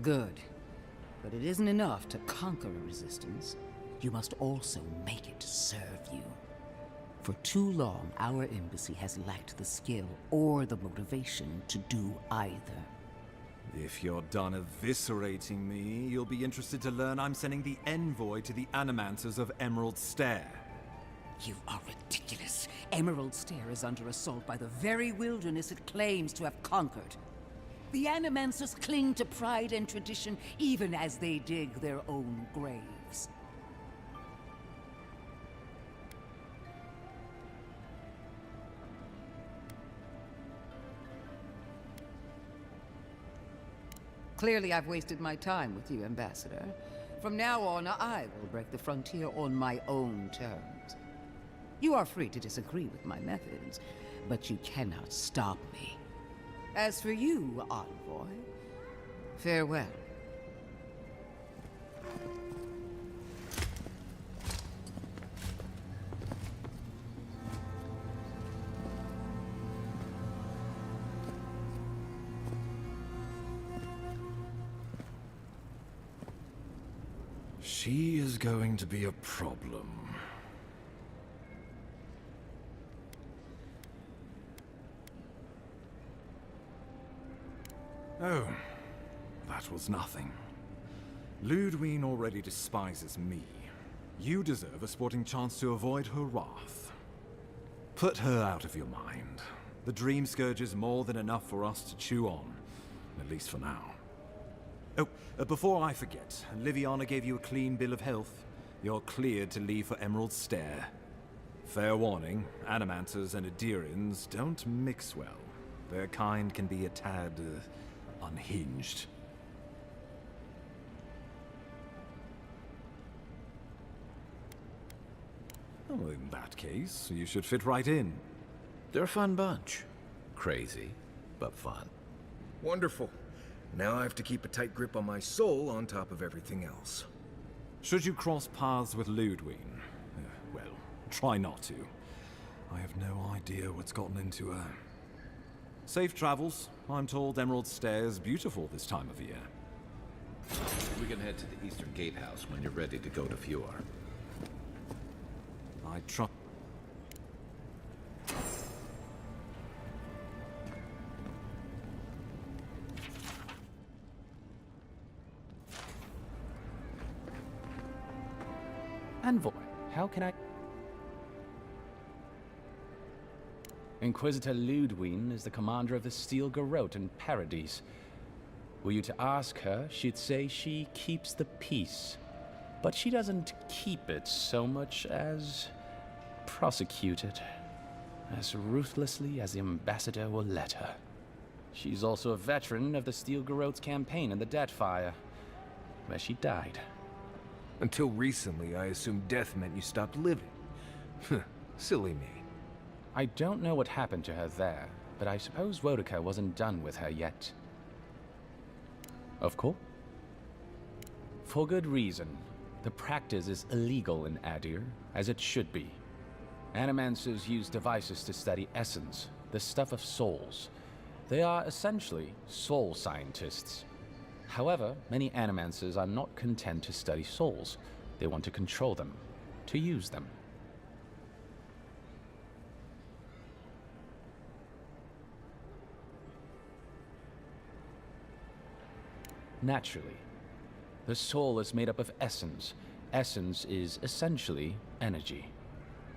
Good. But it isn't enough to conquer a resistance. You must also make it serve you. For too long, our embassy has lacked the skill or the motivation to do either. If you're done eviscerating me, you'll be interested to learn I'm sending the envoy to the Animancers of Emerald Stair. You are ridiculous Emerald Stair is under assault by the very wilderness it claims to have conquered. The Animancers cling to pride and tradition even as they dig their own graves. Clearly I've wasted my time with you, Ambassador. From now on, I will break the frontier on my own terms. You are free to disagree with my methods, but you cannot stop me. As for you, Envoy, farewell. She is going to be a problem. Oh, that was nothing. Ludwine already despises me. You deserve a sporting chance to avoid her wrath. Put her out of your mind. The Dream Scourge is more than enough for us to chew on, at least for now. Oh, before I forget, Liviana gave you a clean bill of health. You're cleared to leave for Emerald Stair. Fair warning, Animancers and Adirians don't mix well. Their kind can be a tad unhinged. Well, in that case, you should fit right in. They're a fun bunch. Crazy, but fun. Wonderful. Now I have to keep a tight grip on my soul on top of everything else. Should you cross paths with Ludwine, well, try not to. I have no idea what's gotten into her. Safe travels. I'm told Emerald Stair is beautiful this time of year. We can head to the Eastern Gatehouse when you're ready to go to Fjord. I trust. Envoy, how can I... Inquisitor Ludwine is the commander of the Steel Garrote in Paradise. Were you to ask her, she'd say she keeps the peace. But she doesn't keep it so much as prosecute it. As ruthlessly as the ambassador will let her. She's also a veteran of the Steel Garrote's campaign in the Deathfire, where she died. Until recently, I assumed death meant you stopped living. Silly me. I don't know what happened to her there, but I suppose Wodica wasn't done with her yet. Of course. For good reason. The practice is illegal in Adir, as it should be. Animancers use devices to study essence, the stuff of souls. They are essentially soul scientists. However, many Animancers are not content to study souls. They want to control them, to use them. Naturally, the soul is made up of essence. Essence is essentially energy.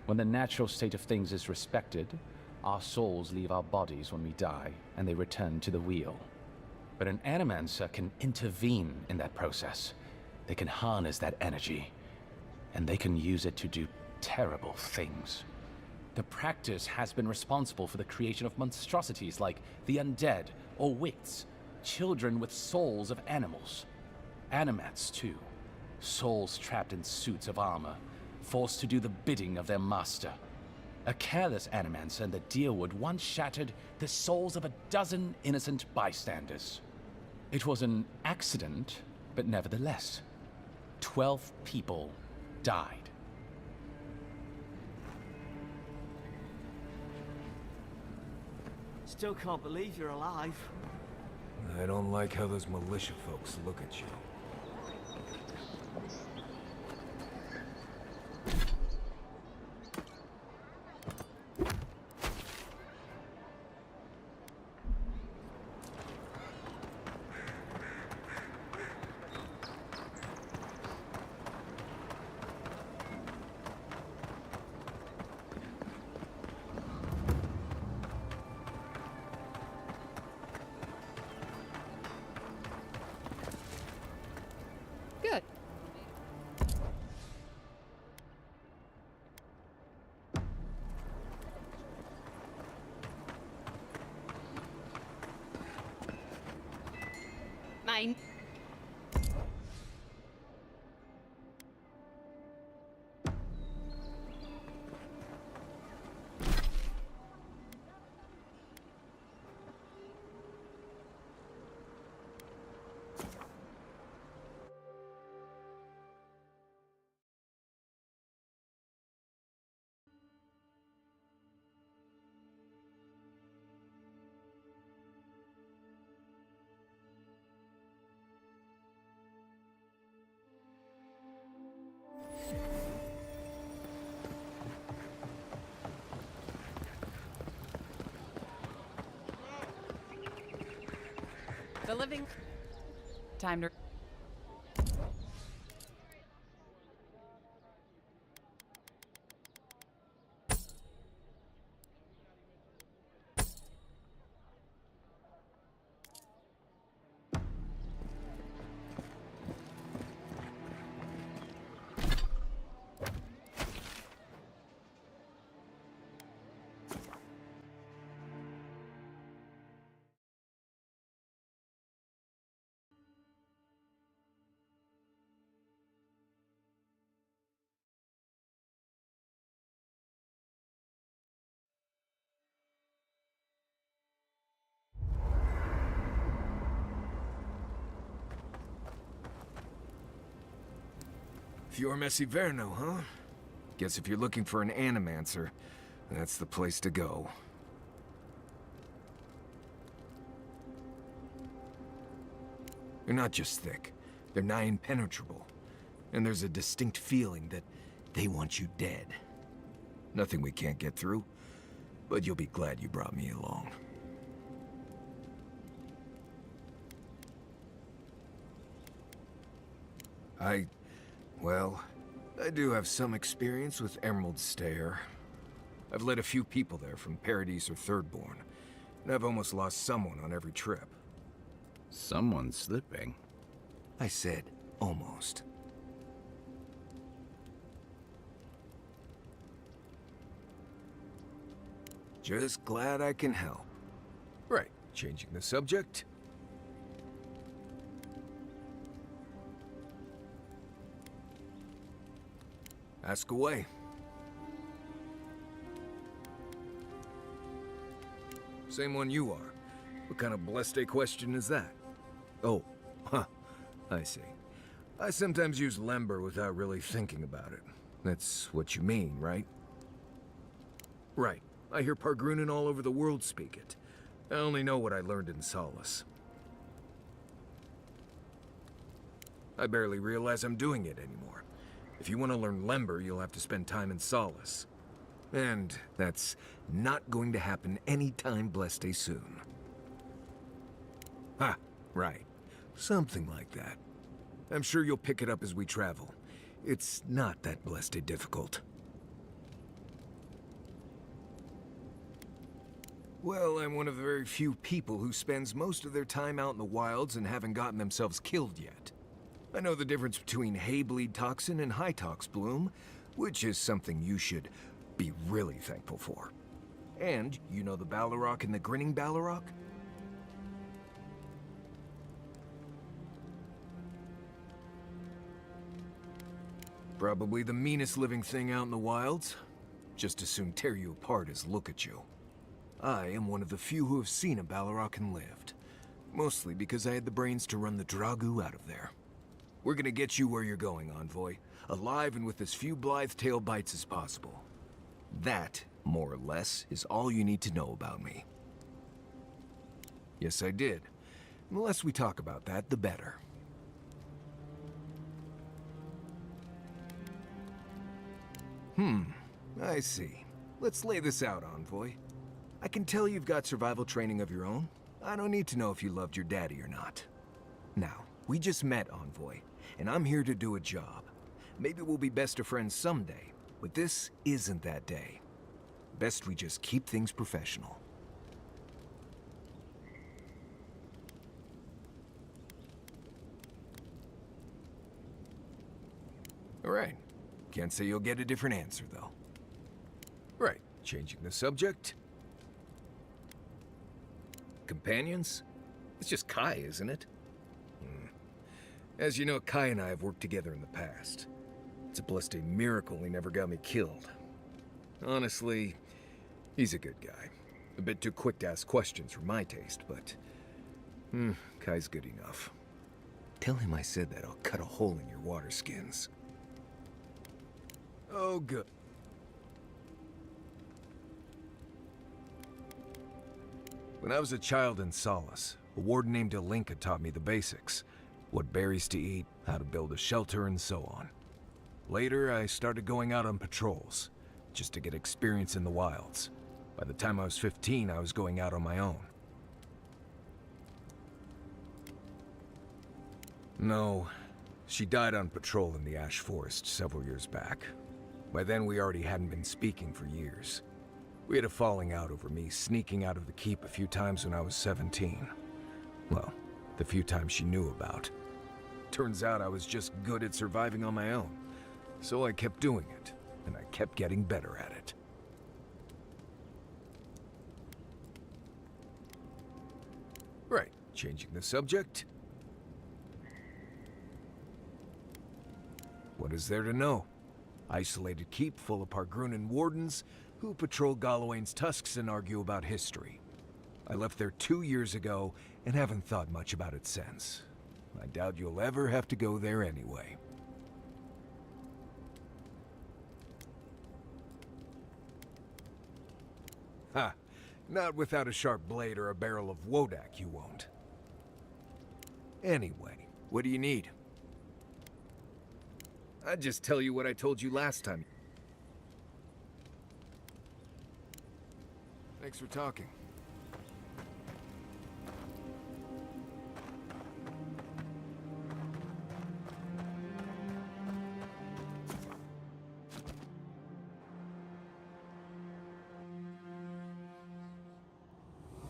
When the natural state of things is respected, our souls leave our bodies when we die, and they return to the wheel. But an Animancer can intervene in that process. They can harness that energy, and they can use it to do terrible things. The practice has been responsible for the creation of monstrosities like the undead or wits, children with souls of animals. Animats, too. Souls trapped in suits of armor, forced to do the bidding of their master. A careless Animancer in the Deerwood once shattered the souls of 12 innocent bystanders. It was an accident, but nevertheless, 12 people died. Still can't believe you're alive. I don't like how those militia folks look at you. The living... Time to... Fior Messiverno, huh? Guess if you're looking for an animancer, that's the place to go. They're not just thick, they're nigh impenetrable. And there's a distinct feeling that they want you dead. Nothing we can't get through, but you'll be glad you brought me along. Well, I do have some experience with Emerald Stair. I've led a few people there from Paradise or Thirdborn, and I've almost lost someone on every trip. Someone's slipping. I said, almost. Just glad I can help. Right, changing the subject. Ask away. Same one you are. What kind of blessed question is that? Oh, huh, I see. I sometimes use Lember without really thinking about it. That's what you mean, right? Right. I hear Pargrunen all over the world speak it. I only know what I learned in Solace. I barely realize I'm doing it anymore. If you want to learn Lember, you'll have to spend time in Solace. And that's not going to happen anytime blessed soon. Ha, right. Something like that. I'm sure you'll pick it up as we travel. It's not that blessed difficult. Well, I'm one of the very few people who spends most of their time out in the wilds and haven't gotten themselves killed yet. I know the difference between Haybleed Toxin and Hytox Bloom, which is something you should be really thankful for. And you know the Balrog and the Grinning Balrog? Probably the meanest living thing out in the wilds. Just as soon tear you apart as look at you. I am one of the few who have seen a Balrog and lived. Mostly because I had the brains to run the Dragu out of there. We're gonna get you where you're going, Envoy. Alive and with as few Blithe-tail bites as possible. That, more or less, is all you need to know about me. Yes, I did. The less we talk about that, the better. I see. Let's lay this out, Envoy. I can tell you've got survival training of your own. I don't need to know if you loved your daddy or not. Now, we just met, Envoy, and I'm here to do a job. Maybe we'll be best of friends someday, but this isn't that day. Best we just keep things professional. All right. Can't say you'll get a different answer, though. Right. Changing the subject. Companions? It's just Kai, isn't it? As you know, Kai and I have worked together in the past. It's a blessed miracle he never got me killed. Honestly, he's a good guy. A bit too quick to ask questions for my taste, but... Kai's good enough. Tell him I said that I'll cut a hole in your water skins. Oh, good. When I was a child in Solace, a warden named Alinka taught me the basics. What berries to eat, how to build a shelter, and so on. Later, I started going out on patrols, just to get experience in the wilds. By the time I was 15, I was going out on my own. No. She died on patrol in the Ash Forest several years back. By then, we already hadn't been speaking for years. We had a falling out over me sneaking out of the keep a few times when I was 17. Well, the few times she knew about. Turns out I was just good at surviving on my own. So I kept doing it, and I kept getting better at it. Right, changing the subject. What is there to know? Isolated keep full of Pargrunan wardens who patrol Galawain's tusks and argue about history. I left there 2 years ago and haven't thought much about it since. I doubt you'll ever have to go there anyway. Ha! Not without a sharp blade or a barrel of Wodak, you won't. Anyway, what do you need? I'd just tell you what I told you last time. Thanks for talking.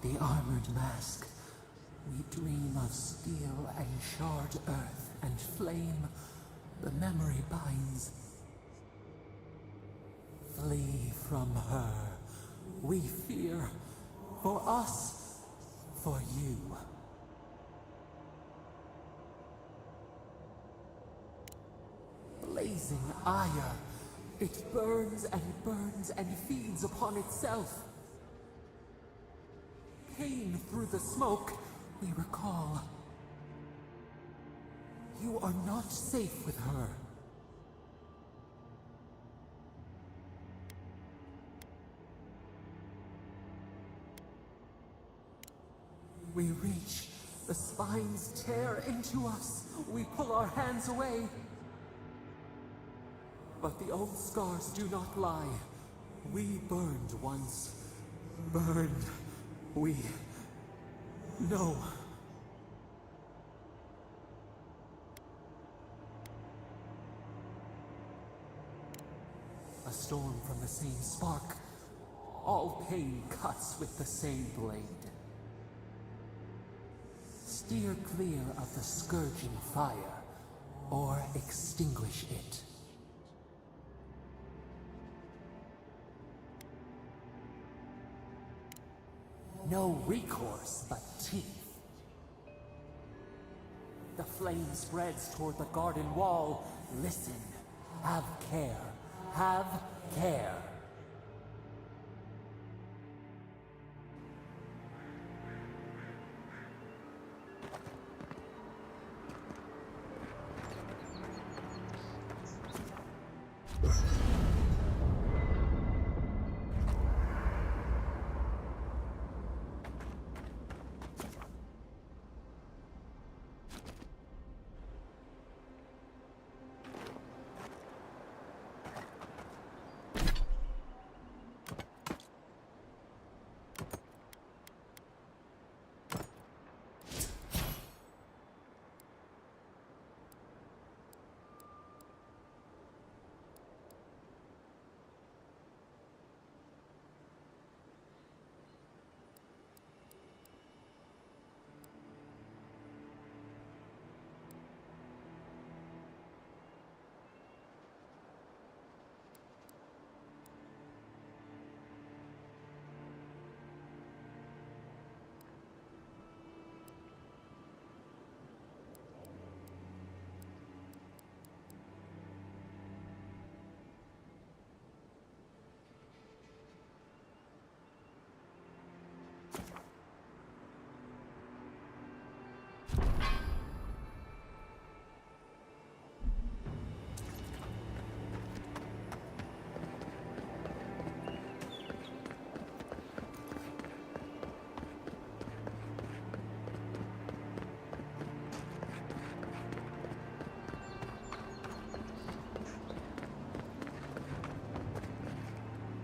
The armored mask. We dream of steel and shard earth and flame. The memory binds. Flee from her. We fear. For us. For you. Blazing ire. It burns and feeds upon itself. Pain through the smoke, we recall. You are not safe with her. We reach. The spines tear into us. We pull our hands away. But the old scars do not lie. We burned once. Burned. We know. A storm from the same spark. All pain cuts with the same blade. Steer clear of the scourging fire, or extinguish it. No recourse but teeth. The flame spreads toward the garden wall. Listen. Have care. Have care.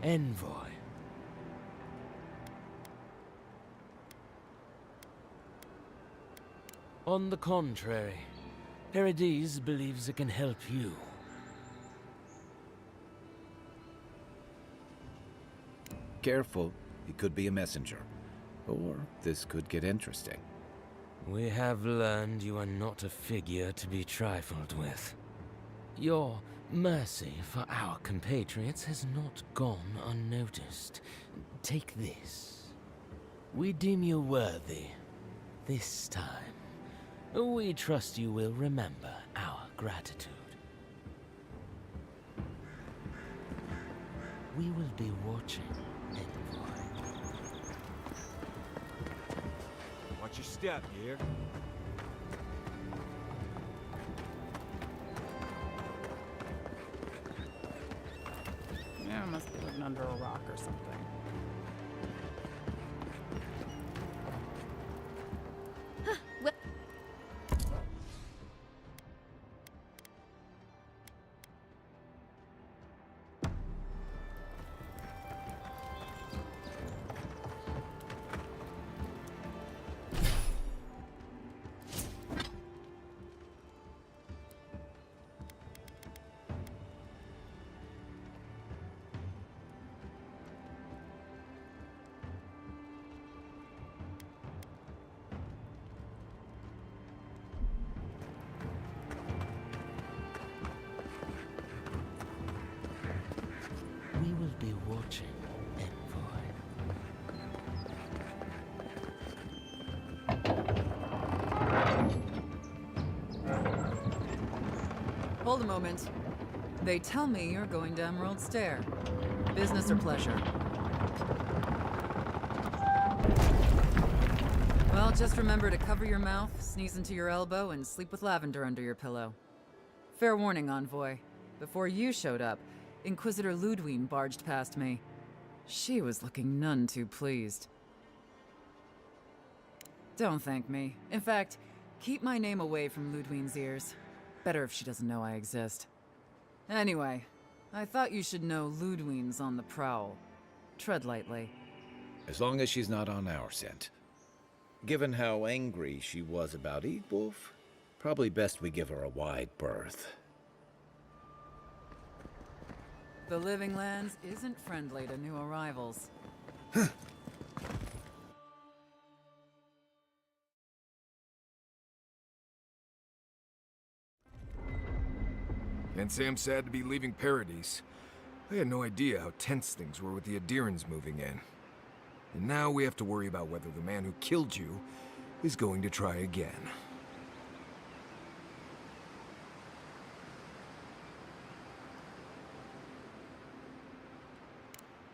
Envoy. On the contrary, Paradise believes it can help you. Careful, he could be a messenger. Or this could get interesting. We have learned you are not a figure to be trifled with. Your mercy for our compatriots has not gone unnoticed. Take this. We deem you worthy. This time. We trust you will remember our gratitude. We will be watching, Envoy. Watch your step, you hear? Yeah, I must be living under a rock or something. We will be watching, Envoy. Hold a moment. They tell me you're going to Emerald Stair. Business or pleasure? Well, just remember to cover your mouth, sneeze into your elbow, and sleep with lavender under your pillow. Fair warning, Envoy. Before you showed up, Inquisitor Ludwine barged past me. She was looking none too pleased. Don't thank me. In fact, keep my name away from Ludwine's ears. Better if she doesn't know I exist. Anyway, I thought you should know Ludwine's on the prowl. Tread lightly. As long as she's not on our scent. Given how angry she was about Eatwolf, probably best we give her a wide berth. The Living Lands isn't friendly to new arrivals. Can't say I'm sad to be leaving Paradise. I had no idea how tense things were with the Adirans moving in. And now we have to worry about whether the man who killed you is going to try again.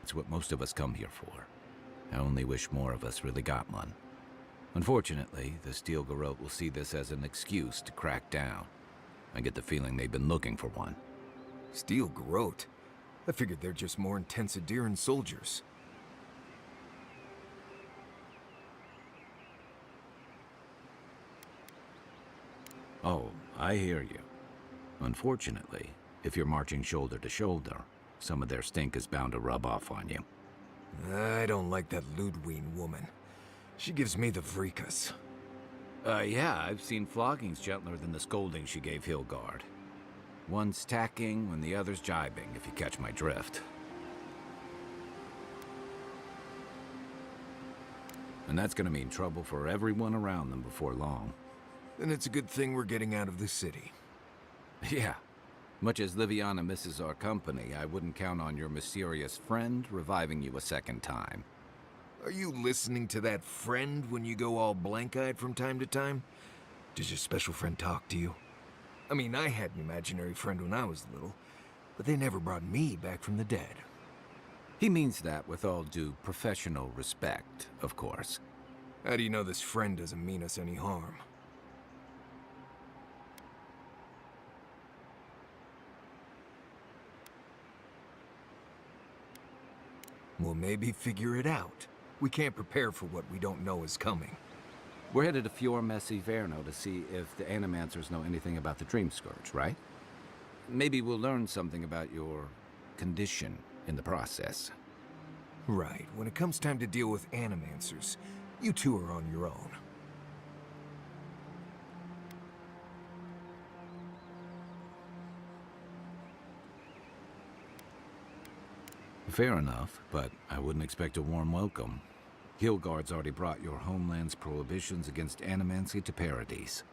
It's what most of us come here for. I only wish more of us really got one. Unfortunately, the Steel Garrote will see this as an excuse to crack down. I get the feeling they've been looking for one. Steel Garrote? I figured they're just more intense Adiran soldiers. Oh, I hear you. Unfortunately, if you're marching shoulder to shoulder, some of their stink is bound to rub off on you. I don't like that Ludwine woman. She gives me the freakus. Yeah, I've seen floggings gentler than the scolding she gave Hilgard. One's tacking when the other's jibing, if you catch my drift. And that's gonna mean trouble for everyone around them before long. Then it's a good thing we're getting out of the city. Yeah. Much as Liviana misses our company, I wouldn't count on your mysterious friend reviving you a second time. Are you listening to that friend when you go all blank-eyed from time to time? Does your special friend talk to you? I mean, I had an imaginary friend when I was little, but they never brought me back from the dead. He means that with all due professional respect, of course. How do you know this friend doesn't mean us any harm? Well, maybe figure it out. We can't prepare for what we don't know is coming. We're headed to Fior Messi Verno to see if the Animancers know anything about the Dream Scourge, right? Maybe we'll learn something about your condition in the process. Right. When it comes time to deal with Animancers, you two are on your own. Fair enough, but I wouldn't expect a warm welcome. Hillguard's already brought your homeland's prohibitions against animancy to Paradise.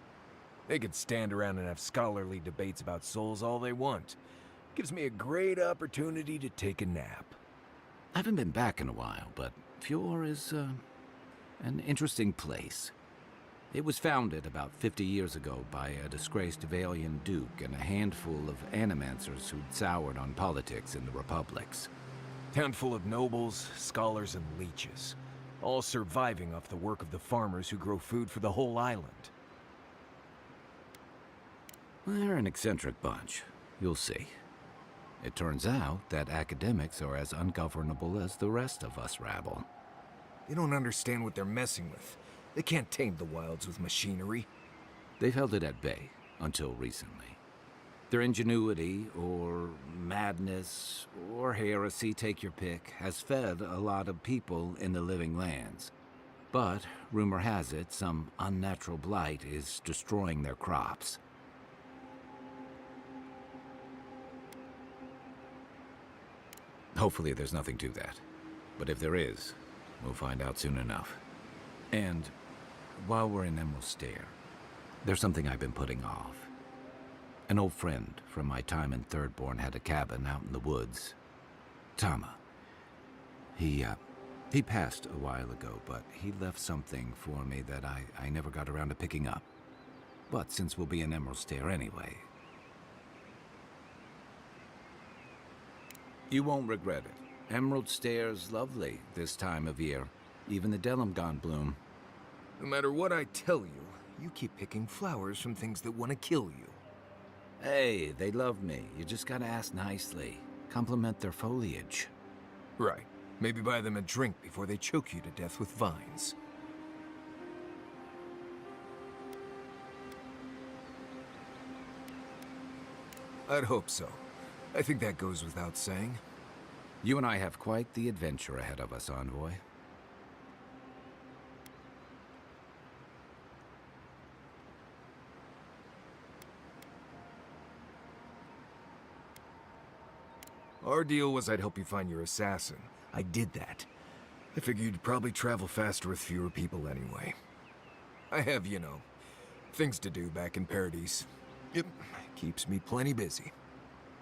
They could stand around and have scholarly debates about souls all they want. Gives me a great opportunity to take a nap. I haven't been back in a while, but Fjord is, an interesting place. It was founded about 50 years ago by a disgraced Valian duke and a handful of animancers who'd soured on politics in the republics. Town full of nobles, scholars, and leeches, all surviving off the work of the farmers who grow food for the whole island. They're an eccentric bunch. You'll see. It turns out that academics are as ungovernable as the rest of us rabble. They don't understand what they're messing with. They can't tame the wilds with machinery. They've held it at bay, until recently. Their ingenuity, or madness, or heresy, take your pick, has fed a lot of people in the living lands. But, rumor has it, some unnatural blight is destroying their crops. Hopefully there's nothing to that. But if there is, we'll find out soon enough. And while we're in Emerald Stair, there's something I've been putting off. An old friend from my time in Thirdborn had a cabin out in the woods. Tama. He passed a while ago, but he left something for me that I never got around to picking up. But since we'll be in Emerald Stair anyway, you won't regret it. Emerald Stair's lovely this time of year. Even the Delimgon bloom. No matter what I tell you, you keep picking flowers from things that want to kill you. Hey, they love me. You just gotta ask nicely. Compliment their foliage. Right. Maybe buy them a drink before they choke you to death with vines. I'd hope so. I think that goes without saying. You and I have quite the adventure ahead of us, Envoy. Our deal was I'd help you find your assassin. I did that. I figured you'd probably travel faster with fewer people anyway. I have, you know, things to do back in Paradise. It keeps me plenty busy.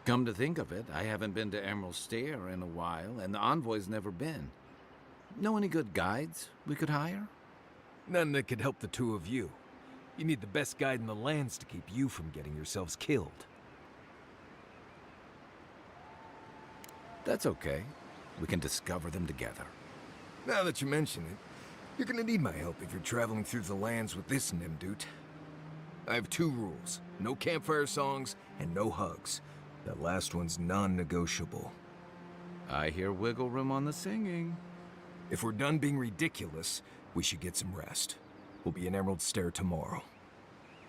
Come to think of it, I haven't been to Emerald Stair in a while, and the Envoy's never been. Know any good guides we could hire? None that could help the two of you. You need the best guide in the lands to keep you from getting yourselves killed. That's okay. We can discover them together. Now that you mention it, you're gonna need my help if you're traveling through the lands with this Nimdut. I have two rules. No campfire songs and no hugs. That last one's non-negotiable. I hear wiggle room on the singing. If we're done being ridiculous, we should get some rest. We'll be in Emerald Stair tomorrow.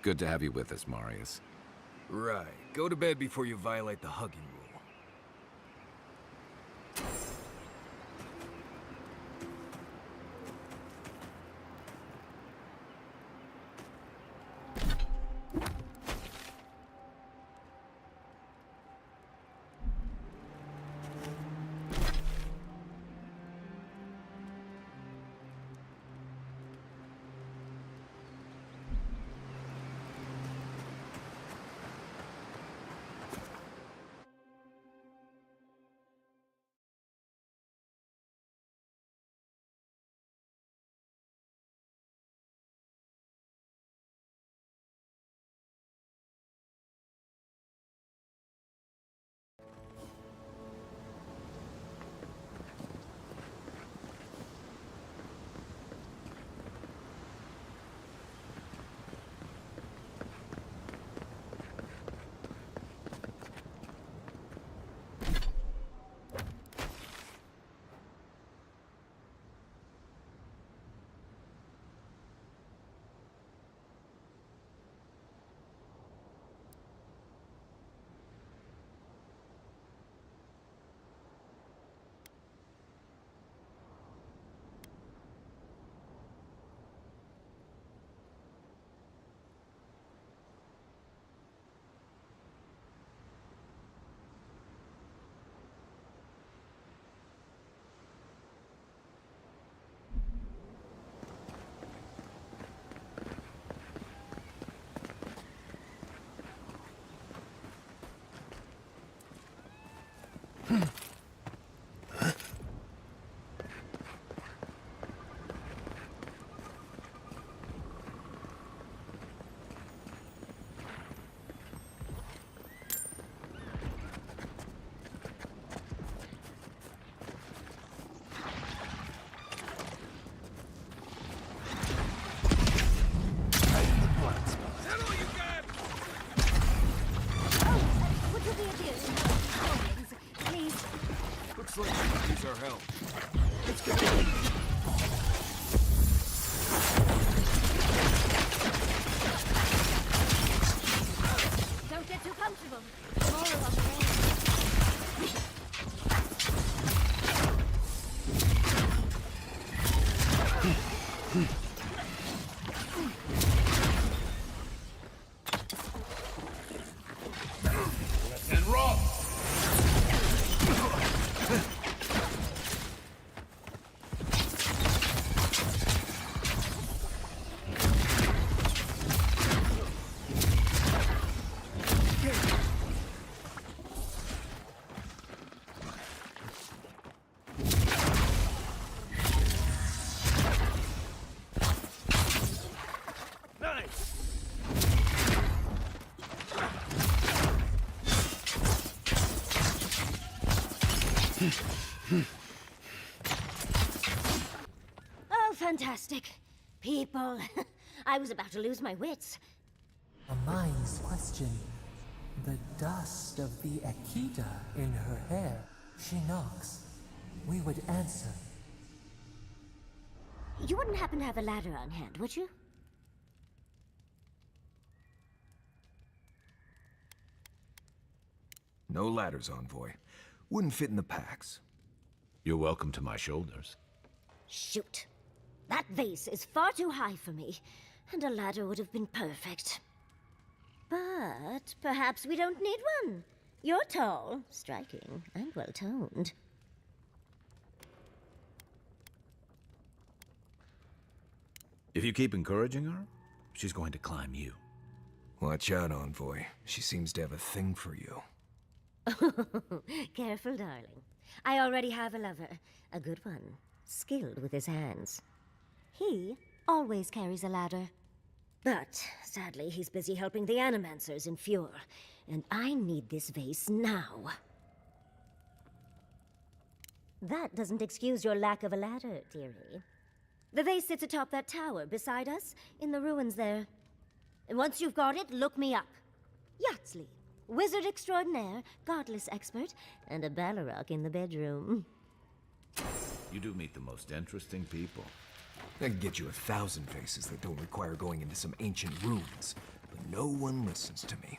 Good to have you with us, Marius. Right. Go to bed before you violate the hugging rule. And roll! Oh, fantastic. People. I was about to lose my wits. A mind's question. The dust of the Akita in her hair. She knocks. We would answer. You wouldn't happen to have a ladder on hand, would you? No ladders, Envoy. Wouldn't fit in the packs. You're welcome to my shoulders. Shoot. That vase is far too high for me, and a ladder would have been perfect. But perhaps we don't need one. You're tall, striking, and well-toned. If you keep encouraging her, she's going to climb you. Watch out, Envoy. She seems to have a thing for you. Careful, darling. I already have a lover. A good one. Skilled with his hands. He always carries a ladder. But, sadly, he's busy helping the Animancers in Fjord. And I need this vase now. That doesn't excuse your lack of a ladder, dearie. The vase sits atop that tower beside us, in the ruins there. And once you've got it, look me up. Yatsley, wizard extraordinaire, godless expert, and a Balrog in the bedroom. You do meet the most interesting people. I can get you 1,000 faces that don't require going into some ancient ruins, but no one listens to me.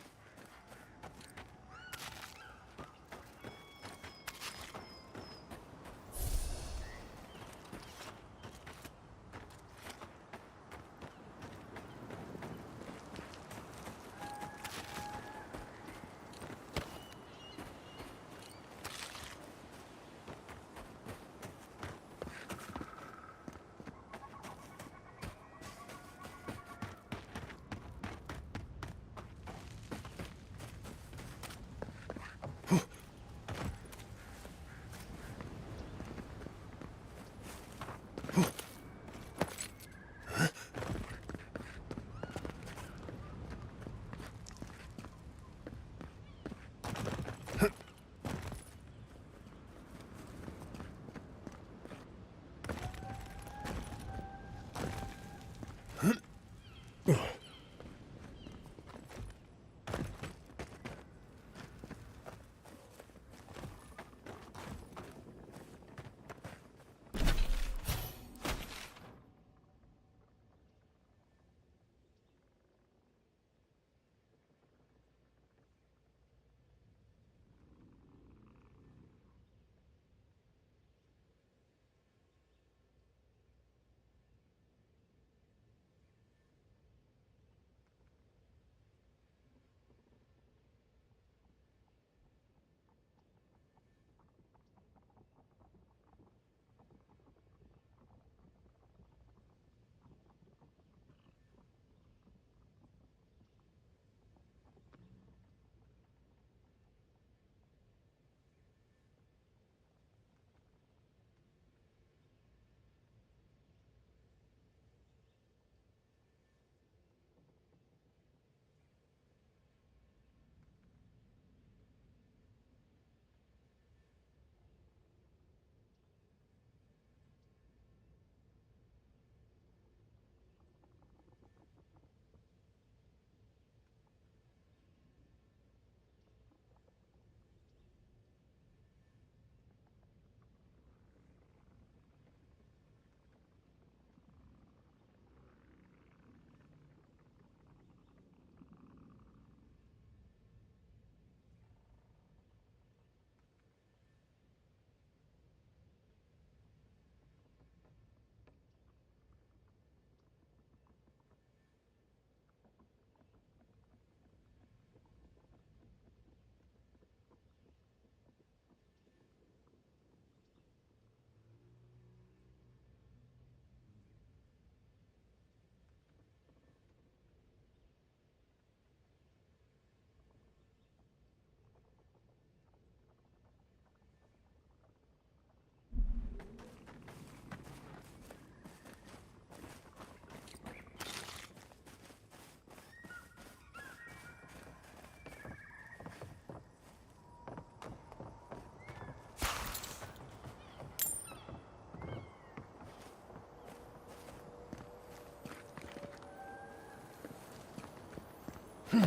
Darling,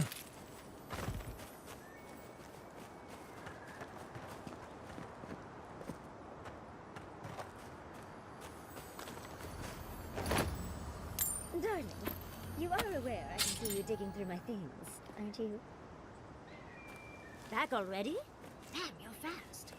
you are aware I can see you digging through my things, aren't you? Back already? Damn, you're fast.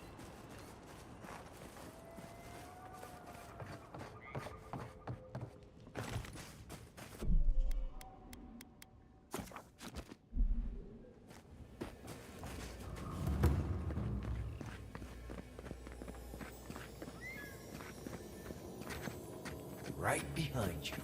Right behind you.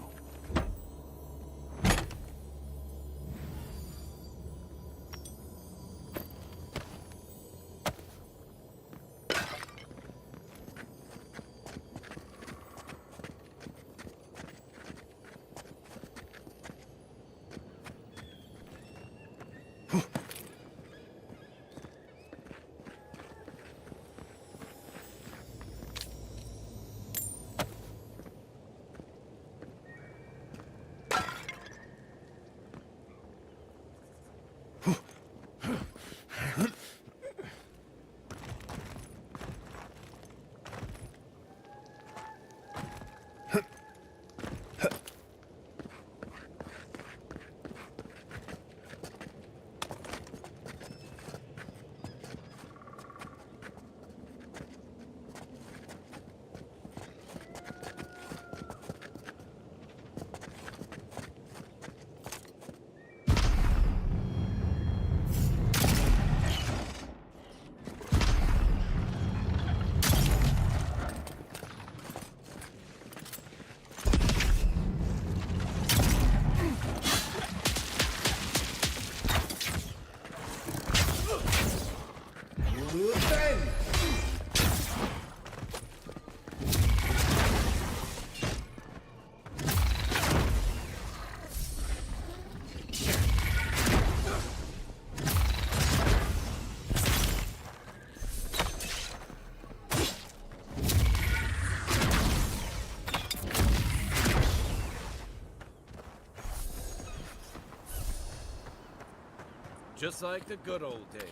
Just like the good old days.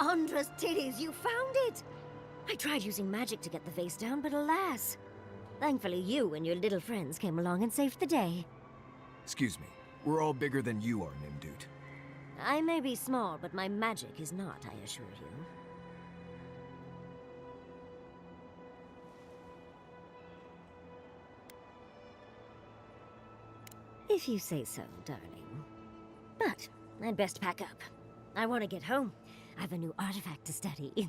Andra's titties, you found it! I tried using magic to get the vase down, but alas. Thankfully you and your little friends came along and saved the day. Excuse me. We're all bigger than you are, Nimdude. I may be small, but my magic is not, I assure you. If you say so, darling. But I'd best pack up. I want to get home. I've a new artifact to study.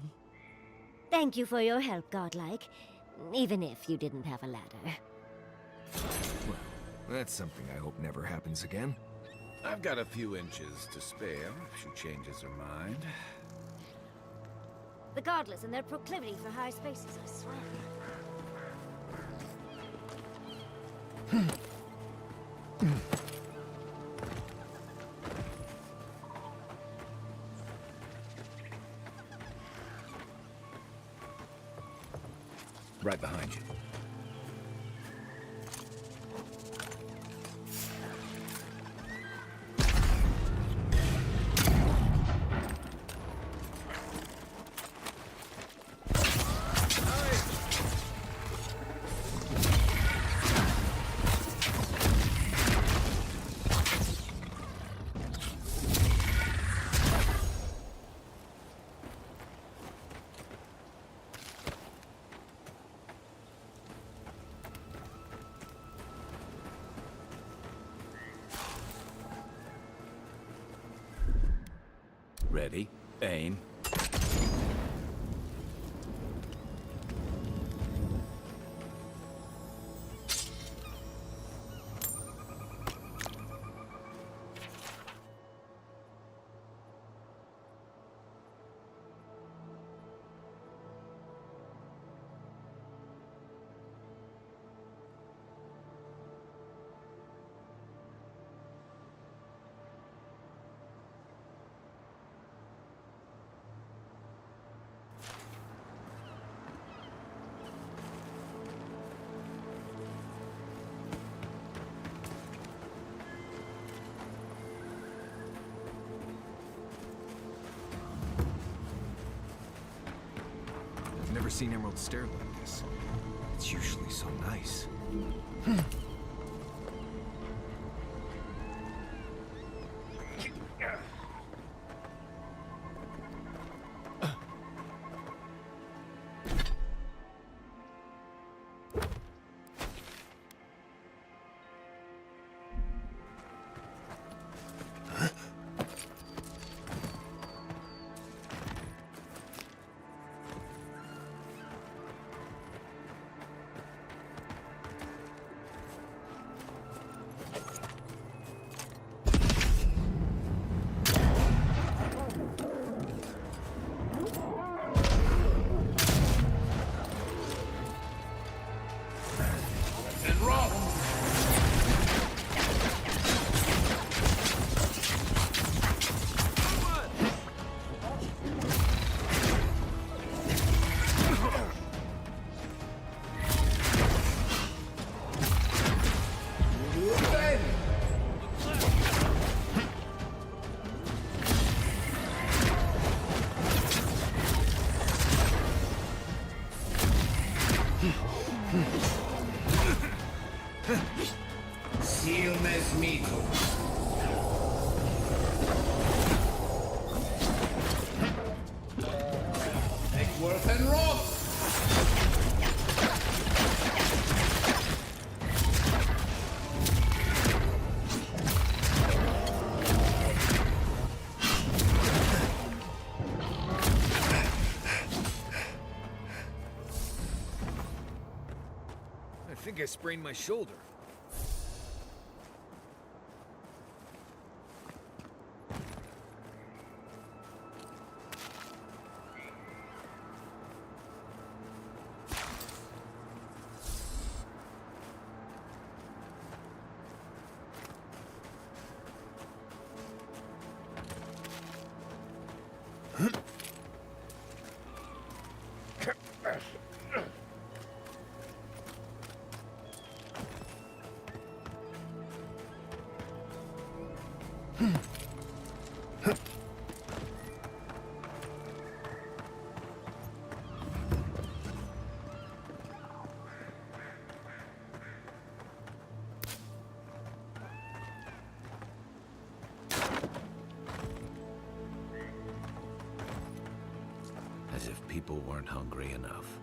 Thank you for your help, Godlike. Even if you didn't have a ladder. Well, that's something I hope never happens again. I've got a few inches to spare if she changes her mind. The Godless and their proclivity for high spaces, I swear. Right behind you. Ready, aim. never seen Emerald Stair like this. It's usually so nice. I think I sprained my shoulder. As if people weren't hungry enough.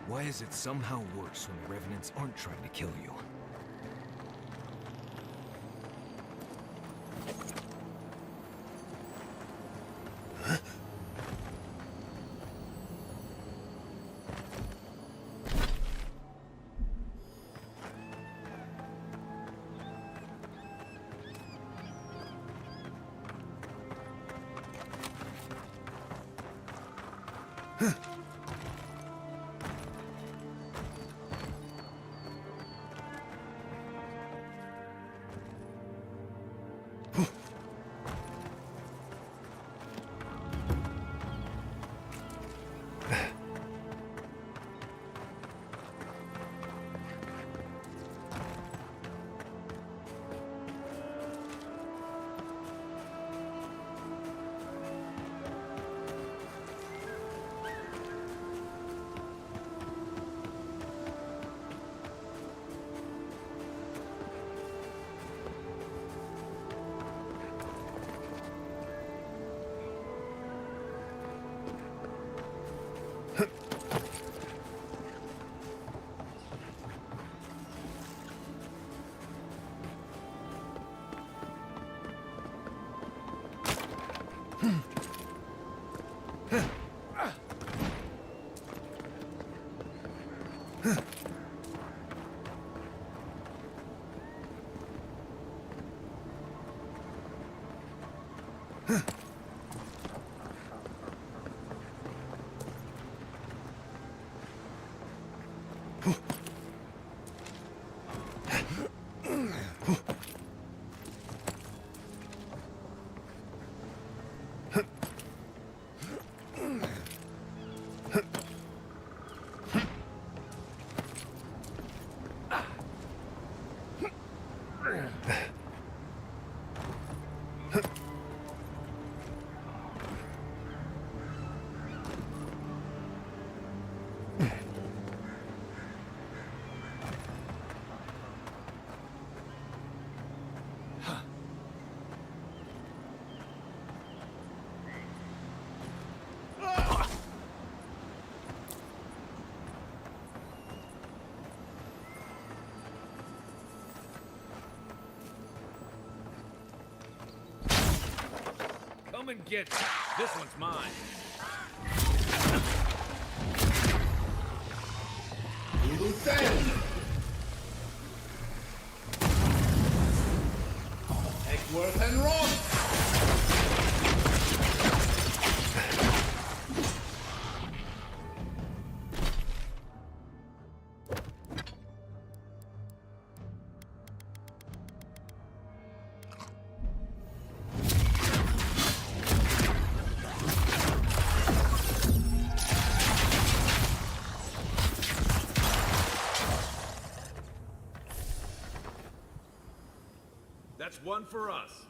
Why is it somehow worse when the Revenants aren't trying to kill you? Come and get it. This one's mine. Eckworth and Ross! That's one for us.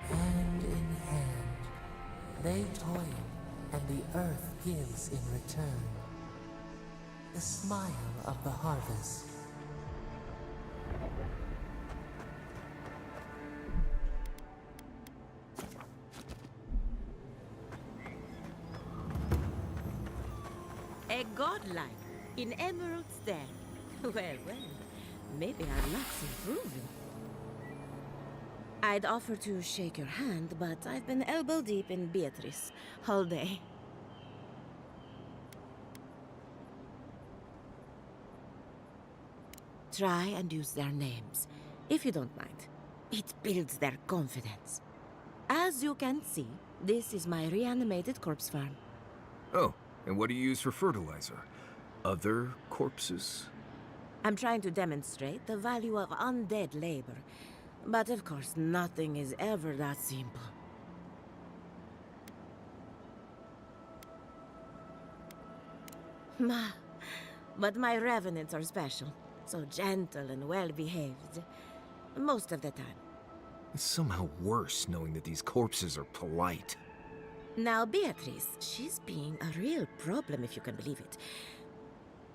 Hand in hand, they toil, and the earth gives in return the smile of the harvest. A godlike in emeralds there. Well, well, maybe our luck's improving. I'd offer to shake your hand, but I've been elbow deep in Beatrice all day. Try and use their names, if you don't mind. It builds their confidence. As you can see, this is my reanimated corpse farm. Oh, and what do you use for fertilizer? Other corpses? I'm trying to demonstrate the value of undead labor. But of course, nothing is ever that simple. But my revenants are special. So gentle and well-behaved. Most of the time. It's somehow worse knowing that these corpses are polite. Now, Beatrice, she's being a real problem, if you can believe it.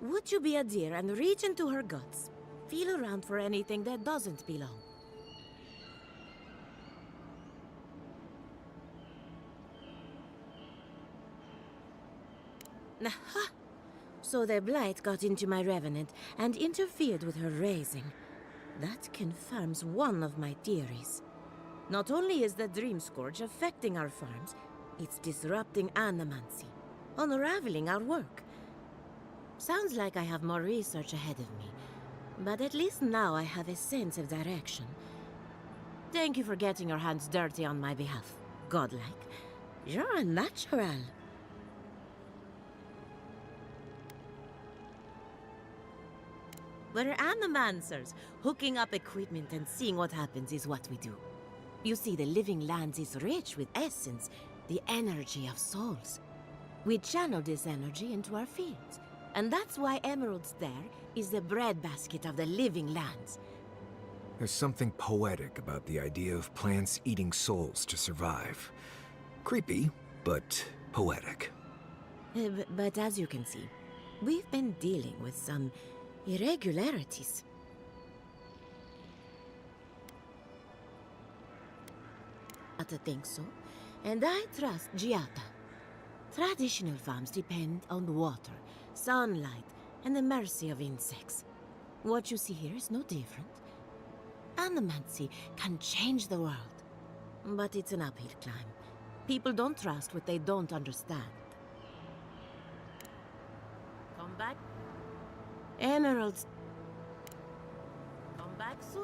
Would you be a dear and reach into her guts? Feel around for anything that doesn't belong. Aha! So the blight got into my revenant and interfered with her raising. That confirms one of my theories. Not only is the Dream Scourge affecting our farms, it's disrupting animancy, unraveling our work. Sounds like I have more research ahead of me, but at least now I have a sense of direction. Thank you for getting your hands dirty on my behalf, godlike. You're a natural. We're animancers. Hooking up equipment and seeing what happens is what we do. You see, the living lands is rich with essence, the energy of souls. We channel this energy into our fields. And that's why Emerald's there is the breadbasket of the living lands. There's something poetic about the idea of plants eating souls to survive. Creepy, but poetic. But as you can see, we've been dealing with some irregularities. Giata thinks so, and I trust Giata. Traditional farms depend on water, sunlight, and the mercy of insects. What you see here is no different. Animancy can change the world, but it's an uphill climb. People don't trust what they don't understand. Come back. Emeralds. Come back soon.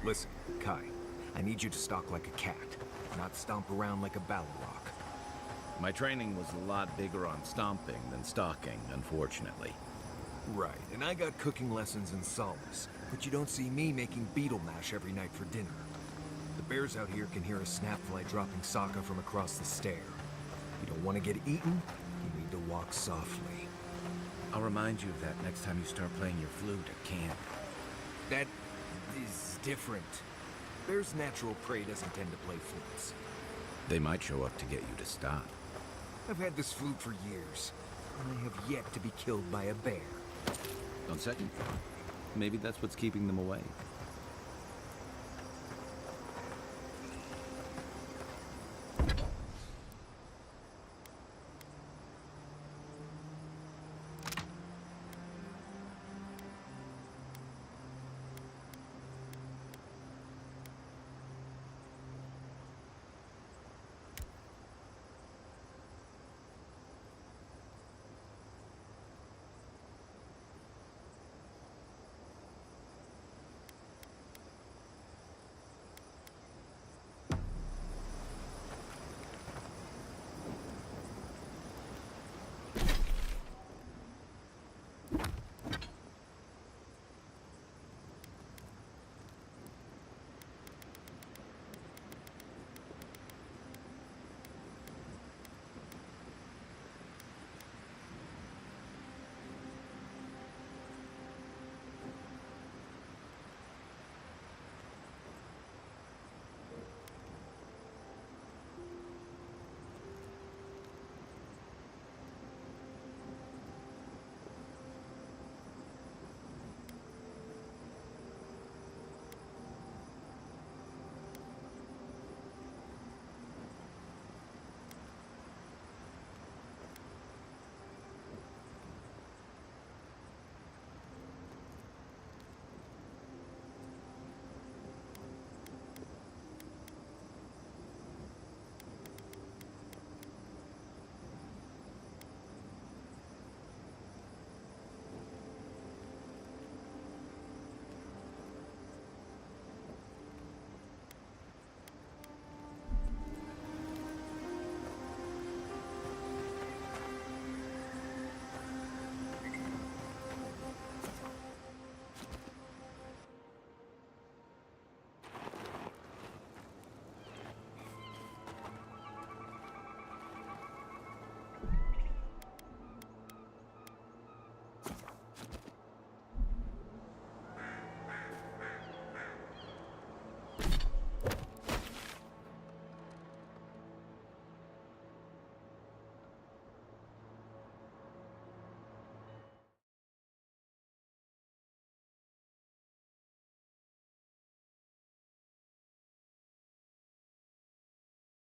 Listen, Kai, I need you to stalk like a cat, not stomp around like a Balrog. My training was a lot bigger on stomping than stalking, unfortunately. Right, and I got cooking lessons in solace. But you don't see me making beetle mash every night for dinner. The bears out here can hear a snapfly dropping Sokka from across the stair. You don't want to get eaten, you need to walk softly. I'll remind you of that next time you start playing your flute at camp. That is different. Bear's natural prey doesn't tend to play flutes. They might show up to get you to stop. I've had this flute for years, and I have yet to be killed by a bear. On second thought, maybe that's what's keeping them away.